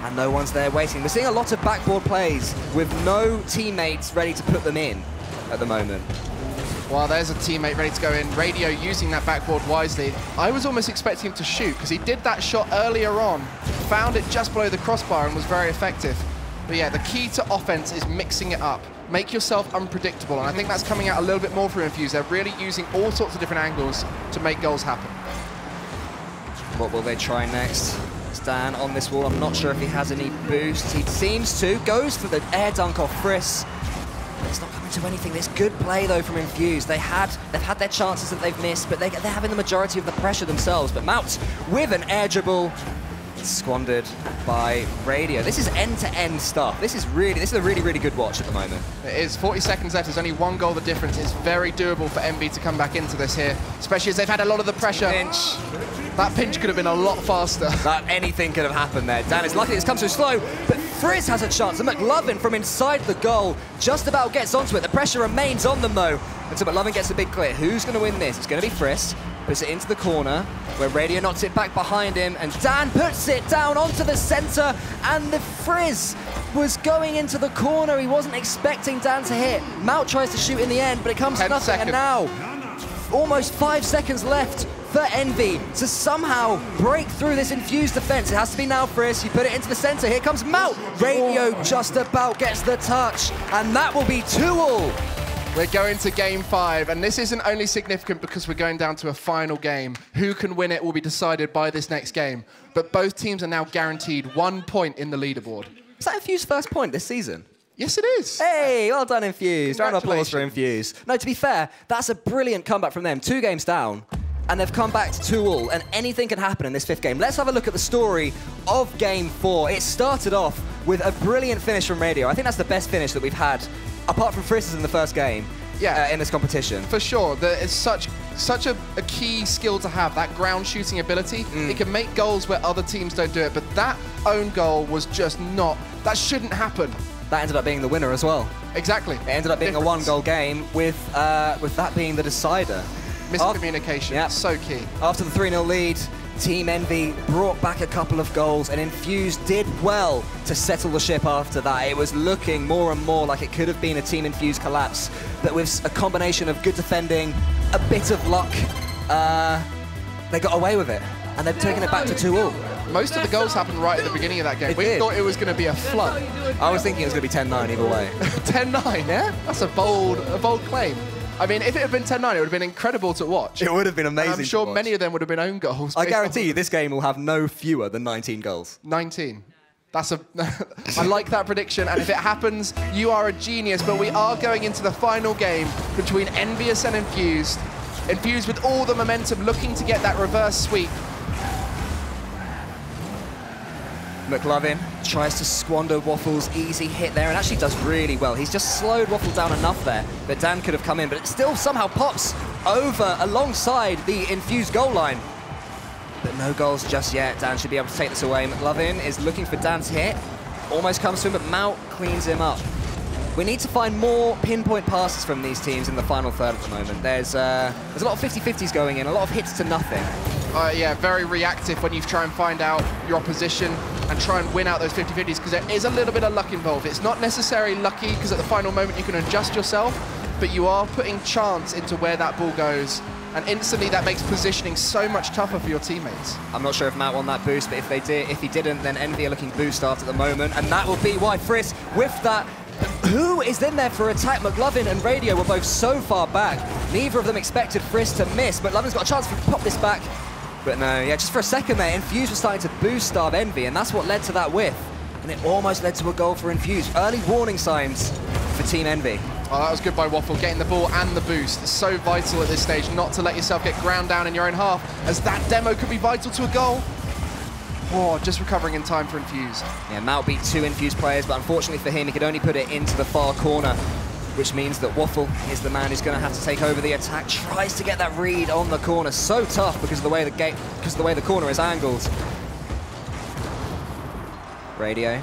and no one's there waiting. We're seeing a lot of backboard plays with no teammates ready to put them in at the moment. Well, there's a teammate ready to go in. Radio using that backboard wisely. I was almost expecting him to shoot, because he did that shot earlier on, found it just below the crossbar and was very effective. But yeah, the key to offense is mixing it up. Make yourself unpredictable, and I think that's coming out a little bit more for Infused. They're really using all sorts of different angles to make goals happen. What will they try next? Stan on this wall. I'm not sure if he has any boost. He seems to. Goes for the air dunk off Friss. It's not coming to anything. This good play, though, from Infused. They've had their chances that they've missed, but they're having the majority of the pressure themselves. But Mount with an air dribble. Squandered by Radio. This is end-to-end stuff. This is a really, really good watch at the moment. It is. 40 seconds left. There's only one goal the difference. It's very doable for MB to come back into this here, especially as they've had a lot of the pressure. Pinch. That pinch could have been a lot faster. That anything could have happened there. Dan is lucky it's come so slow, but Frizz has a chance, and McLovin from inside the goal just about gets onto it. The pressure remains on them, though, until McLovin gets a big clear. Who's going to win this? It's going to be Frizz. Puts it into the corner, where Radio knocks it back behind him, and Dan puts it down onto the center, and the Frizz was going into the corner. He wasn't expecting Dan to hit. Mount tries to shoot in the end, but it comes to nothing, and now almost 5 seconds left for Envy to somehow break through this Infused defense. It has to be now, Frizz. You put it into the center. Here comes Mount. Radio just about gets the touch, and that will be 2-all. We're going to game 5, and this isn't only significant because we're going down to a final game. Who can win it will be decided by this next game. But both teams are now guaranteed 1 point in the leaderboard. Is that Infused's first point this season? Yes, it is. Hey, well done, Infused. Round of applause for Infused. No, to be fair, that's a brilliant comeback from them. 2 games down, and they've come back to 2-all, and anything can happen in this 5th game. Let's have a look at the story of game 4. It started off with a brilliant finish from Radio. I think that's the best finish that we've had, apart from Frizz's in the first game, in this competition. For sure. It's such a key skill to have, that ground shooting ability. It can make goals where other teams don't do it, but that own goal was just not, that shouldn't happen. That ended up being the winner as well. Exactly. It ended up being a 1-goal game with that being the decider. Miscommunication, so key. After the 3-0 lead, Team Envy brought back a couple of goals, and Infused did well to settle the ship after that. It was looking more and more like it could have been a Team Infused collapse, but with a combination of good defending, a bit of luck, they got away with it, and they've taken it back to 2-all. Most of the goals happened right at the beginning of that game. We thought it was going to be a flood. I was thinking it was going to be 10-9 either way. 10-9, yeah? That's a bold claim. I mean, if it had been 10-9, it would have been incredible to watch. It would have been amazing. And I'm sure many of them would have been own goals. I guarantee you this game will have no fewer than 19 goals. 19. I like that prediction, and if it happens, you are a genius. But we are going into the final game between Envyus and Infused. Infused with all the momentum, looking to get that reverse sweep. McLovin tries to squander Waffle's easy hit there and actually does really well. He's just slowed Waffle down enough there that Dan could have come in, but it still somehow pops over alongside the Infused goal line. But no goals just yet. Dan should be able to take this away. McLovin is looking for Dan's hit. Almost comes to him, but Mount cleans him up. We need to find more pinpoint passes from these teams in the final third at the moment. There's a lot of 50-50s going in, a lot of hits to nothing. Yeah, very reactive when you try and find out your opposition and try and win out those 50-50s, because there is a little bit of luck involved. It's not necessarily lucky because at the final moment you can adjust yourself, but you are putting chance into where that ball goes, and instantly that makes positioning so much tougher for your teammates. I'm not sure if Matt won that boost, but if he didn't, then Envy are looking boost after the moment, and that will be why Friss with that. Who is in there for attack? McLovin and Radio were both so far back. Neither of them expected Friss to miss. McLovin's got a chance to pop this back. But no, yeah, just for a second there, Infused was starting to boost Starve Envy, and that's what led to that whiff. And it almost led to a goal for Infused. Early warning signs for Team Envy. Oh, that was good by Waffle, getting the ball and the boost. It's so vital at this stage not to let yourself get ground down in your own half, as that demo could be vital to a goal. Oh, just recovering in time for Infused. Yeah, Maut beat 2 Infused players, but unfortunately for him, he could only put it into the far corner, which means that Waffle is the man who's going to have to take over the attack. Tries to get that read on the corner. So tough because of the way the corner is angled. Radio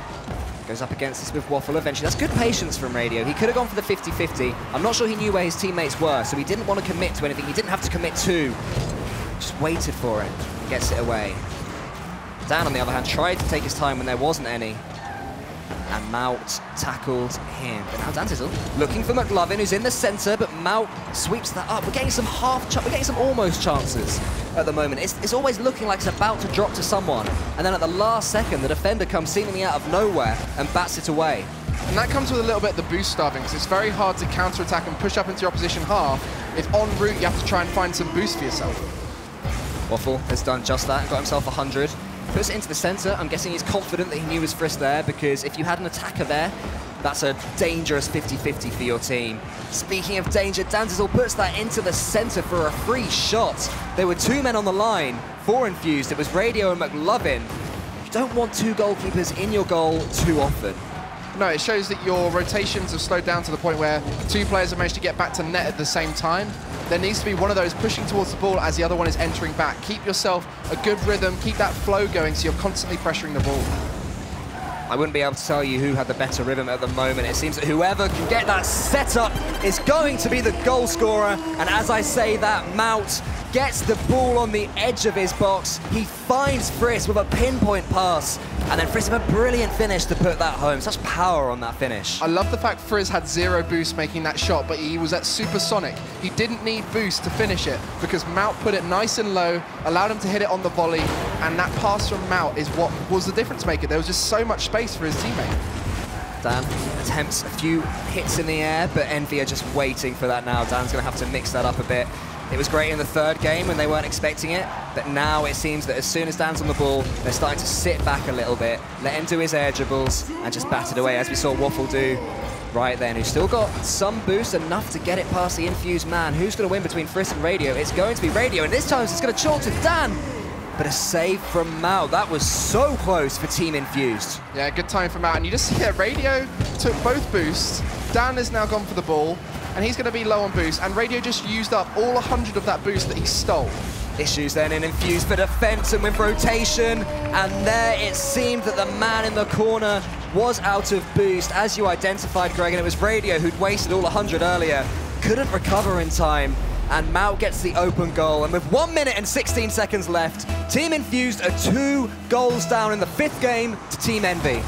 goes up against this with Waffle eventually. That's good patience from Radio. He could have gone for the 50-50. I'm not sure he knew where his teammates were, so he didn't want to commit to anything. He didn't have to commit to. Just waited for it and gets it away. Dan, on the other hand, tried to take his time when there wasn't any. And Maut tackled him. But now Dantizel looking for McLovin, who's in the center, but Maut sweeps that up. We're getting some we're getting some almost chances at the moment. It's always looking like it's about to drop to someone. And then at the last second, the defender comes seemingly out of nowhere and bats it away. And that comes with a little bit of the boost starving, because it's very hard to counter-attack and push up into your opposition half if en route you have to try and find some boost for yourself. Waffle has done just that, got himself 100. Puts it into the center. I'm guessing he's confident that he knew his Frisk there, because if you had an attacker there, that's a dangerous 50-50 for your team. Speaking of danger, Dantizel puts that into the center for a free shot. There were 2 men on the line for Infused. It was Radio and McLovin. You don't want 2 goalkeepers in your goal too often. No, it shows that your rotations have slowed down to the point where 2 players have managed to get back to net at the same time. There needs to be one of those pushing towards the ball as the other one is entering back. Keep yourself a good rhythm, keep that flow going so you're constantly pressuring the ball. I wouldn't be able to tell you who had the better rhythm at the moment. It seems that whoever can get that setup is going to be the goal scorer. And as I say that, Maut gets the ball on the edge of his box. He finds Frisk with a pinpoint pass. And then Frisk with a brilliant finish to put that home. Such power on that finish. I love the fact Frisk had 0 boost making that shot, but he was at supersonic. He didn't need boost to finish it because Maut put it nice and low, allowed him to hit it on the volley, and that pass from Maut is what was the difference maker. There was just so much space for his teammate. Dan attempts a few hits in the air, but Envy are just waiting for that now. Dan's going to have to mix that up a bit. It was great in the 3rd game when they weren't expecting it, but now it seems that as soon as Dan's on the ball, they're starting to sit back a little bit, let him do his air dribbles, and just bat it away, as we saw Waffle do right then, who's still got some boost, enough to get it past the Infused man. Who's going to win between Frisk and Radio? It's going to be Radio, and this time it's going to chalk to Dan. But a save from Maut. That was so close for Team Infused. Yeah, good time for Maut. And you just see that Radio took both boosts. Dan has now gone for the ball, and he's going to be low on boost. And Radio just used up all 100 of that boost that he stole. Issues then in Infused for defense and with rotation. And there it seemed that the man in the corner was out of boost, as you identified, Greg. And it was Radio who'd wasted all 100 earlier. Couldn't recover in time. And Maut gets the open goal. And with 1 minute and 16 seconds left, Team Infused are 2 goals down in the 5th game to Team Envy.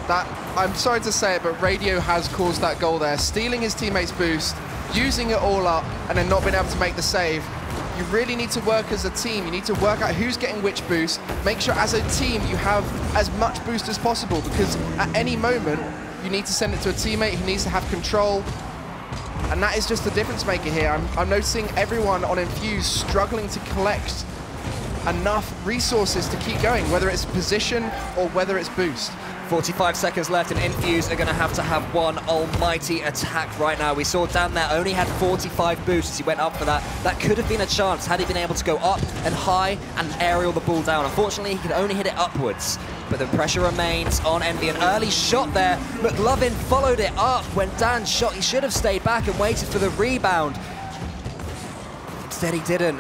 That, I'm sorry to say it, but Radio has caused that goal there, stealing his teammate's boost, using it all up, and then not being able to make the save. You really need to work as a team. You need to work out who's getting which boost. Make sure as a team you have as much boost as possible, because at any moment, you need to send it to a teammate who needs to have control. And that is just the difference maker here. I'm noticing everyone on Infused struggling to collect enough resources to keep going, whether it's position or whether it's boost. 45 seconds left, and Infused are going to have one almighty attack right now. We saw Dan there only had 45 boosts as he went up for that. That could have been a chance had he been able to go up and high and aerial the ball down. Unfortunately, he could only hit it upwards. But the pressure remains on Envy. An early shot there. McLovin followed it up when Dan shot. He should have stayed back and waited for the rebound. Instead, he didn't.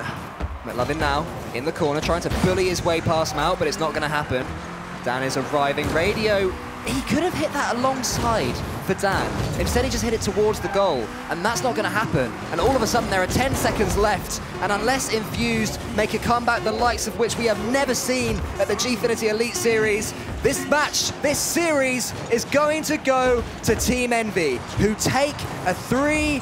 McLovin now in the corner, trying to bully his way past Maut, but it's not going to happen. Dan is arriving. Radio, he could have hit that alongside for Dan. Instead, he just hit it towards the goal, and that's not going to happen. And all of a sudden, there are 10 seconds left, and unless Infused make a comeback the likes of which we have never seen at the Gfinity Elite Series, this match, this series, is going to go to Team Envy, who take a 3-2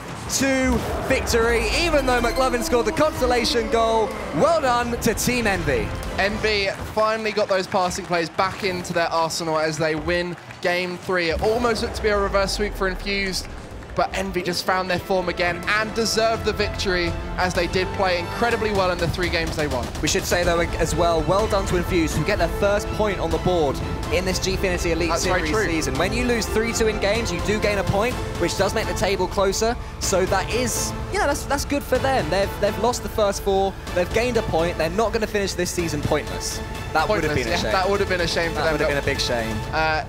victory, even though McLovin scored the consolation goal. Well done to Team Envy. Envy finally got those passing plays back into their arsenal as they win Game 3. It almost looked to be a reverse sweep for Infused, but Envy just found their form again and deserved the victory, as they did play incredibly well in the 3 games they won. We should say, though, as well, well done to Infused, who get their first point on the board in this Gfinity Elite Series season. When you lose 3-2 in games, you do gain a point, which does make the table closer. So that is, you know, that's good for them. They've lost the first 4, they've gained a point, they're not going to finish this season pointless. That would have pointless. been a shame. That would have been a shame for them. That would have been a big shame.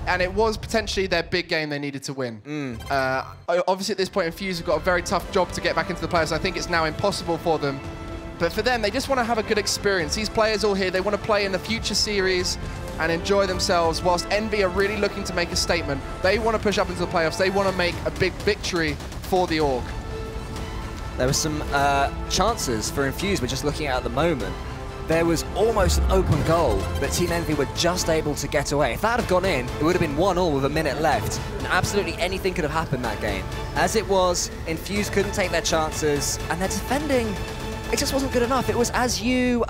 And it was potentially their big game they needed to win. Obviously, at this point, Infused have got a very tough job to get back into the playoffs. I think it's now impossible for them. But for them, they just want to have a good experience. These players all here, they want to play in the future series and enjoy themselves, whilst Envy are really looking to make a statement. They want to push up into the playoffs. They want to make a big victory for the org. There were some chances for Infused we're just looking at the moment. There was almost an open goal that Team Envy were just able to get away. If that had gone in, it would have been 1-1 with a minute left. And absolutely anything could have happened that game. As it was, Infused couldn't take their chances, and their defending, it just wasn't good enough. It was as you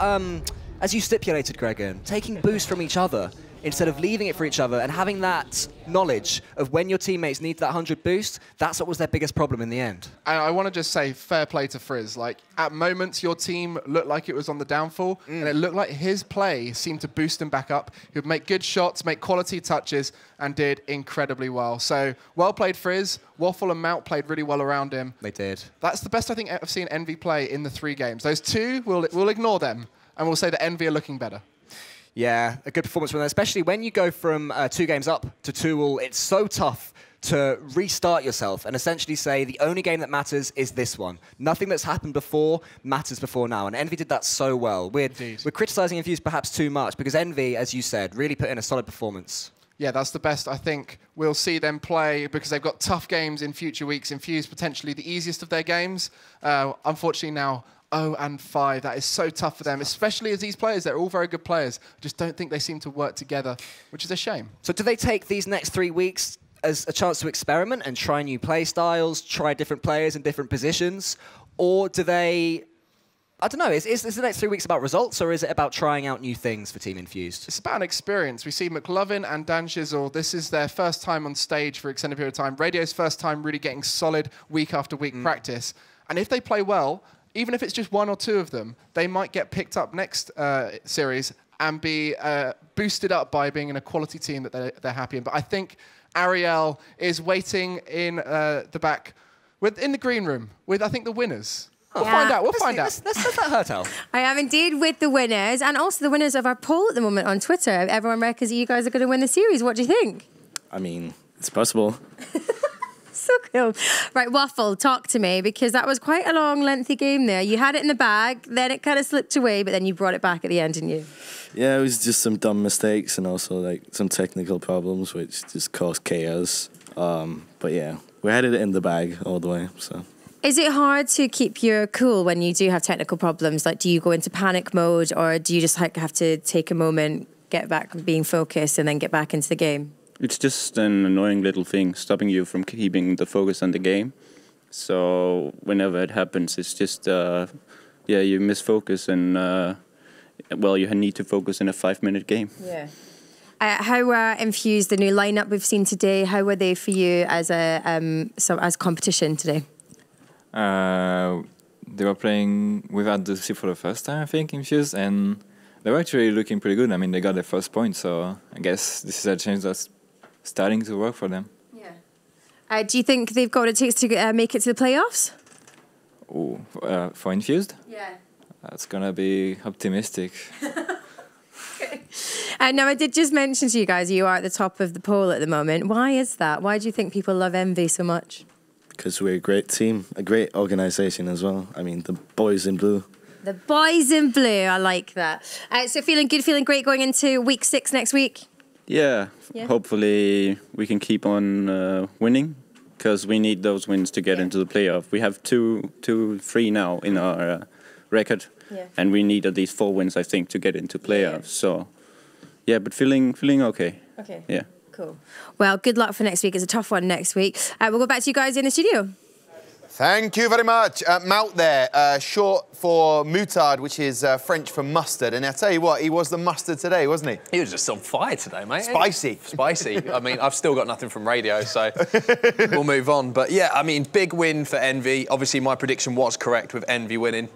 stipulated, Gregan, taking boost from each other instead of leaving it for each other and having that knowledge of when your teammates need that 100 boost. That's what was their biggest problem in the end. And I want to just say fair play to Frizz. Like, at moments, your team looked like it was on the downfall, and it looked like his play seemed to boost him back up. He would make good shots, make quality touches, and did incredibly well. So, well played, Frizz. Waffle and Mount played really well around him. They did. That's the best I think I've seen Envy play in the 3 games. Those 2, we'll ignore them, and we'll say that Envy are looking better. Yeah, a good performance from them, especially when you go from 2 games up to 2-all. It's so tough to restart yourself and essentially say the only game that matters is this one. Nothing that's happened before matters before now, and Envy did that so well. We're criticising Infused perhaps too much because Envy, as you said, really put in a solid performance. Yeah, that's the best I think we'll see them play because they've got tough games in future weeks. Infused potentially the easiest of their games. Unfortunately now, 0-5. That is so tough for them, especially as these players, they're all very good players. I just don't think they seem to work together, which is a shame. So do they take these next 3 weeks as a chance to experiment and try new play styles, try different players in different positions? Or do they... I don't know, is the next 3 weeks about results, or is it about trying out new things for Team Infused? It's about an experience. We see McLovin and Dan Shizzle, this is their first time on stage for extended period of time. Radio's first time really getting solid week after week practice. And if they play well, even if it's just 1 or 2 of them, they might get picked up next series and be boosted up by being in a quality team that they're happy in. But I think Ariel is waiting in the back, in the green room, with, I think, the winners. We'll find out. We'll find out. Let's let her tell. I am indeed with the winners, and also the winners of our poll at the moment on Twitter. Everyone reckons you guys are going to win the series. What do you think? I mean, it's possible. So cool. Right, Waffle, talk to me, because that was quite a long, lengthy game there. You had it in the bag, then it kind of slipped away, but then you brought it back at the end, didn't you? Yeah, it was just some dumb mistakes and also like some technical problems, which just caused chaos. But yeah, we had it in the bag all the way, so... Is it hard to keep your cool when you do have technical problems? Like, do you go into panic mode, or do you just like have to take a moment, get back being focused, and then get back into the game? It's just an annoying little thing stopping you from keeping the focus on the game. So whenever it happens, it's just, yeah, you miss focus and, well, you need to focus in a 5-minute game. Yeah. How were Infused, the new lineup we've seen today, how were they for you as as competition today? They were playing without the C for the first time, I think, Infused, and they were actually looking pretty good. I mean, they got their first point, so I guess this is a change that's starting to work for them. Yeah. Do you think they've got what it takes to make it to the playoffs? Oh, for Infused? Yeah. That's gonna be optimistic. Now, I did just mention to you guys, you are at the top of the poll at the moment. Why is that? Why do you think people love Envy so much? Because we're a great team, a great organisation as well. I mean, the boys in blue. The boys in blue, I like that. So feeling good, feeling great going into week 6 next week? Yeah, hopefully we can keep on winning, because we need those wins to get into the playoff. We have 3 now in our record, and we need at least 4 wins, I think, to get into playoffs. So, yeah, but feeling okay. Okay. Yeah. Cool. Well, good luck for next week. It's a tough one next week. We'll go back to you guys in the studio. Thank you very much. Mount there, short for moutard, which is French for mustard. And I tell you what, he was the mustard today, wasn't he? He was just on fire today, mate. Spicy. Spicy. I mean, I've still got nothing from radio, so we'll move on. But yeah, I mean, big win for Envy. Obviously, my prediction was correct with Envy winning.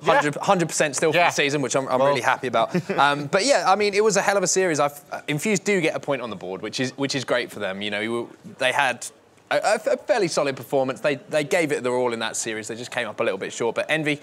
100% still for the season, which I'm really happy about. But yeah, I mean, it was a hell of a series. Infused do get a point on the board, which is great for them. You know, they had a fairly solid performance. They gave it their all in that series. They just came up a little bit short. But Envy,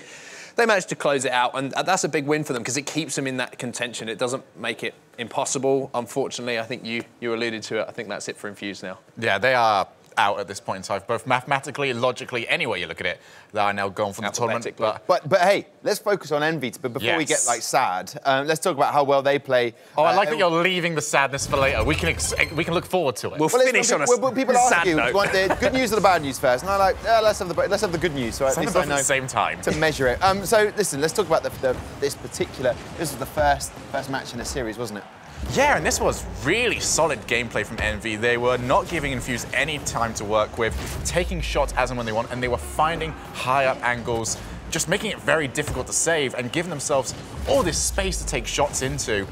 they managed to close it out, and that's a big win for them because it keeps them in that contention. It doesn't make it impossible. Unfortunately, I think you alluded to it. I think that's it for Infused now. Yeah, they are out at this point in time, both mathematically, logically, any way you look at it. They are now gone from the tournament. But hey, let's focus on Envy. But before we get like sad, let's talk about how well they play. Oh, I like that you're leaving the sadness for later. We can look forward to it. We'll finish on a people sad argue, note. you want the good news or the bad news first? And I like, let's have the good news. So at least I know at the same time to measure it. So listen, let's talk about this was the first match in the series, wasn't it? Yeah, and this was really solid gameplay from Envy. They were not giving Infused any time to work with, taking shots as and when they want, and they were finding high-up angles, just making it very difficult to save and giving themselves all this space to take shots into.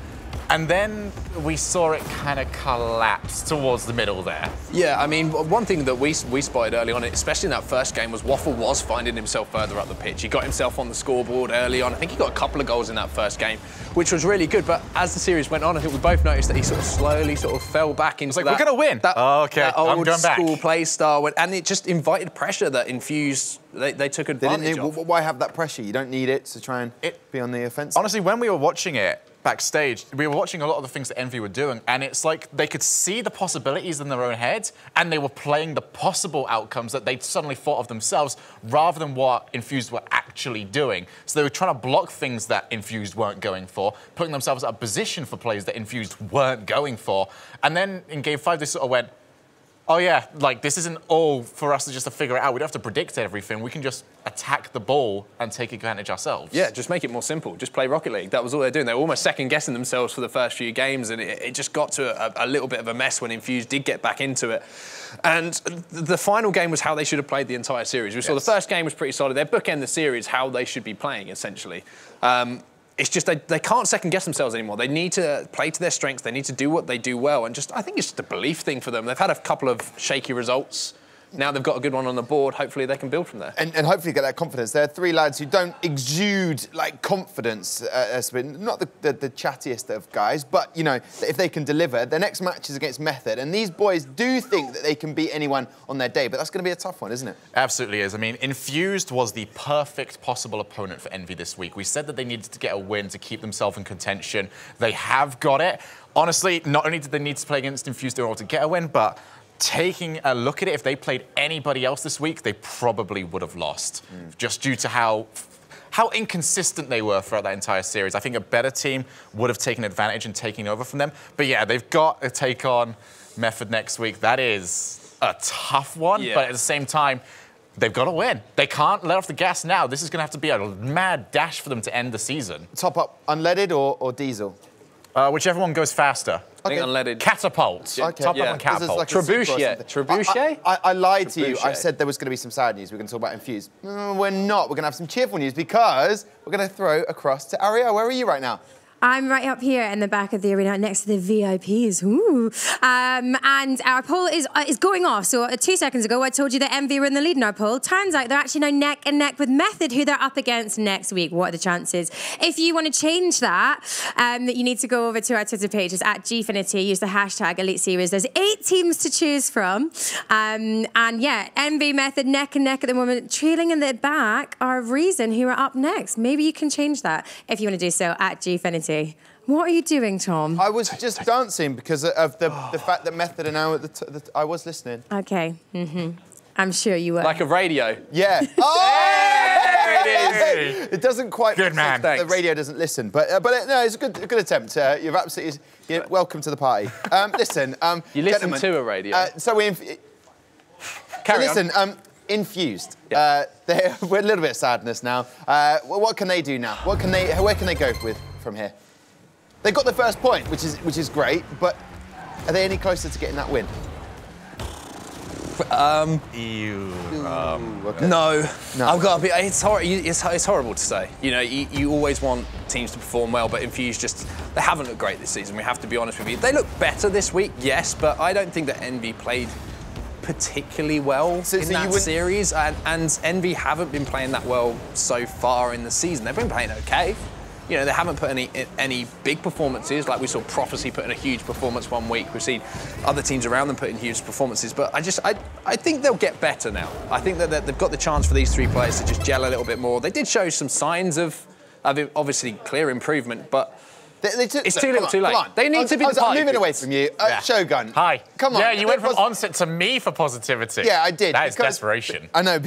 And then we saw it kind of collapse towards the middle there. Yeah, I mean, one thing that we spotted early on, especially in that first game, was Waffle was finding himself further up the pitch. He got himself on the scoreboard early on. I think he got a couple of goals in that first game, which was really good. But as the series went on, I think we both noticed that he sort of slowly fell back into we're going to win. That I'm old going back. school play style. And it just invited pressure that Infused, they took advantage of. Why have that pressure? You don't need it to try and be on the offensive. Honestly, when we were watching it, backstage, we were watching a lot of the things that Envy were doing, and it's like they could see the possibilities in their own heads, and they were playing the possible outcomes that they'd suddenly thought of themselves, rather than what Infused were actually doing. So they were trying to block things that Infused weren't going for, putting themselves at a position for plays that Infused weren't going for. And then in Game 5, they sort of went, oh yeah, like this isn't all for us to figure it out. We don't have to predict everything. We can just attack the ball and take advantage ourselves. Yeah, just make it more simple. Just play Rocket League. That was all they're doing. They were almost second-guessing themselves for the first few games, and it just got to a little bit of a mess when Infused did get back into it. And the final game was how they should have played the entire series. We saw the first game was pretty solid. They bookend the series how they should be playing, essentially. It's just they can't second-guess themselves anymore. They need to play to their strengths. They need to do what they do well. And I think it's just a belief thing for them. They've had a couple of shaky results. Now they've got a good one on the board. Hopefully they can build from there. And hopefully get that confidence. There are three lads who don't exude like confidence, not the chattiest of guys, but you know, if they can deliver, their next match is against Method, and these boys do think that they can beat anyone on their day, but that's going to be a tough one, isn't it? Absolutely is. I mean, Infused was the perfect possible opponent for Envy this week. We said that they needed to get a win to keep themselves in contention. They have got it. Honestly, not only did they need to play against Infused in order to get a win, but taking a look at it, if they played anybody else this week, they probably would have lost, just due to how inconsistent they were throughout that entire series. I think a better team would have taken advantage and taken over from them. But yeah, they've got to take on Method next week. That is a tough one, but at the same time, they've got to win. They can't let off the gas now. This is going to have to be a mad dash for them to end the season. Top up unleaded or diesel? Whichever one goes faster. I think unleaded. Catapult. Okay. Top up on catapult. Like Trebuchet? I lied to you. Trebuchet. I said there was going to be some sad news. We're going to talk about Infused. We're not. We're going to have some cheerful news because we're going to throw across to Ariel. Where are you right now? I'm right up here in the back of the arena next to the VIPs. Ooh. And our poll is going off. So 2 seconds ago, I told you that Envy were in the lead in our poll. Turns out they're actually now neck and neck with Method, who they're up against next week. What are the chances? If you want to change that, you need to go over to our Twitter page. It's at Gfinity. Use the hashtag Elite Series. There's 8 teams to choose from. And yeah, Envy, Method, neck and neck at the moment. Trailing in the back are Reason, who are up next. Maybe you can change that if you want to do so at Gfinity. What are you doing, Tom? I was just dancing because of the fact that Method are now at I was listening. Okay. I'm sure you were. Like a radio. Yeah. Oh! It doesn't quite. Good man. The radio doesn't listen, but no, it's a good attempt. You're welcome to the party. Listen, you listen to a radio. Listen, Infused. Yeah. We're a little bit of sadness now. What can they do now? Where can they go with from here? They got the first point, which is great, but are they any closer to getting that win? Okay. No. I've got to be. It's horrible to say. You know, you always want teams to perform well, but Infused they haven't looked great this season. We have to be honest with you. They look better this week, yes, but I don't think that Envy played particularly well in that series, and Envy haven't been playing that well so far in the season. They've been playing okay, You know, they haven't put any big performances. Like we saw Prophecy put in a huge performance one week. We've seen other teams around them put in huge performances. But I think they'll get better now. I think that they've got the chance for these three players to just gel a little bit more. They did show some signs of obviously clear improvement, but it's too little, too late. They need to be the party. I'm moving away from you. Shogun. Hi. Come on. Yeah, you went from onset to me for positivity. Yeah, I did. That is desperation. I know,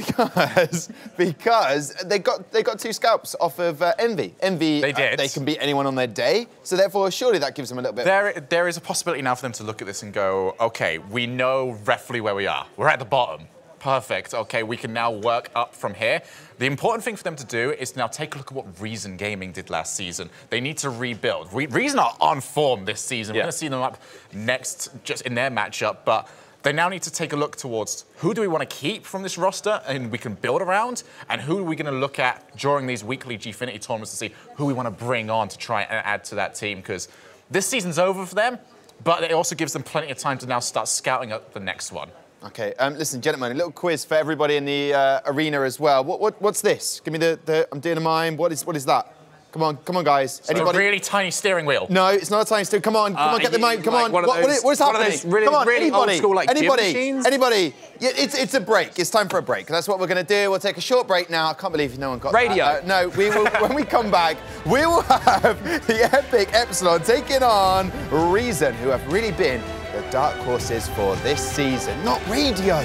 because they got 2 scalps off of Envy. Envy, they did. They can beat anyone on their day, so therefore surely that gives them a little bit. There is a possibility now for them to look at this and go, okay, we know roughly where we are. We're at the bottom. Perfect. Okay, we can now work up from here. The important thing for them to do is now take a look at what Reason Gaming did last season. They need to rebuild. Reason are on form this season. We're going to see them up next just in their matchup, but they now need to take a look towards who do we want to keep from this roster and we can build around, and who are we going to look at during these weekly Gfinity tournaments to see who we want to bring on to try and add to that team, because this season's over for them, but it also gives them plenty of time to now start scouting up the next one. Okay, listen, gentlemen, a little quiz for everybody in the arena as well. What's this? Give me I'm doing a mime. What is that? Come on, guys. Anybody? A really tiny steering wheel. No, it's not a tiny steering. Come on, get the mic. Come on. What is happening? Really, come on, really anybody? old school, like Anybody? Yeah, it's a break. It's time for a break. That's what we're going to do. We'll take a short break now. I can't believe no one got radio. That. No, we will. When we come back, we will have the epic Epsilon taking on Reason, who have really been the dark horses for this season. Not radio.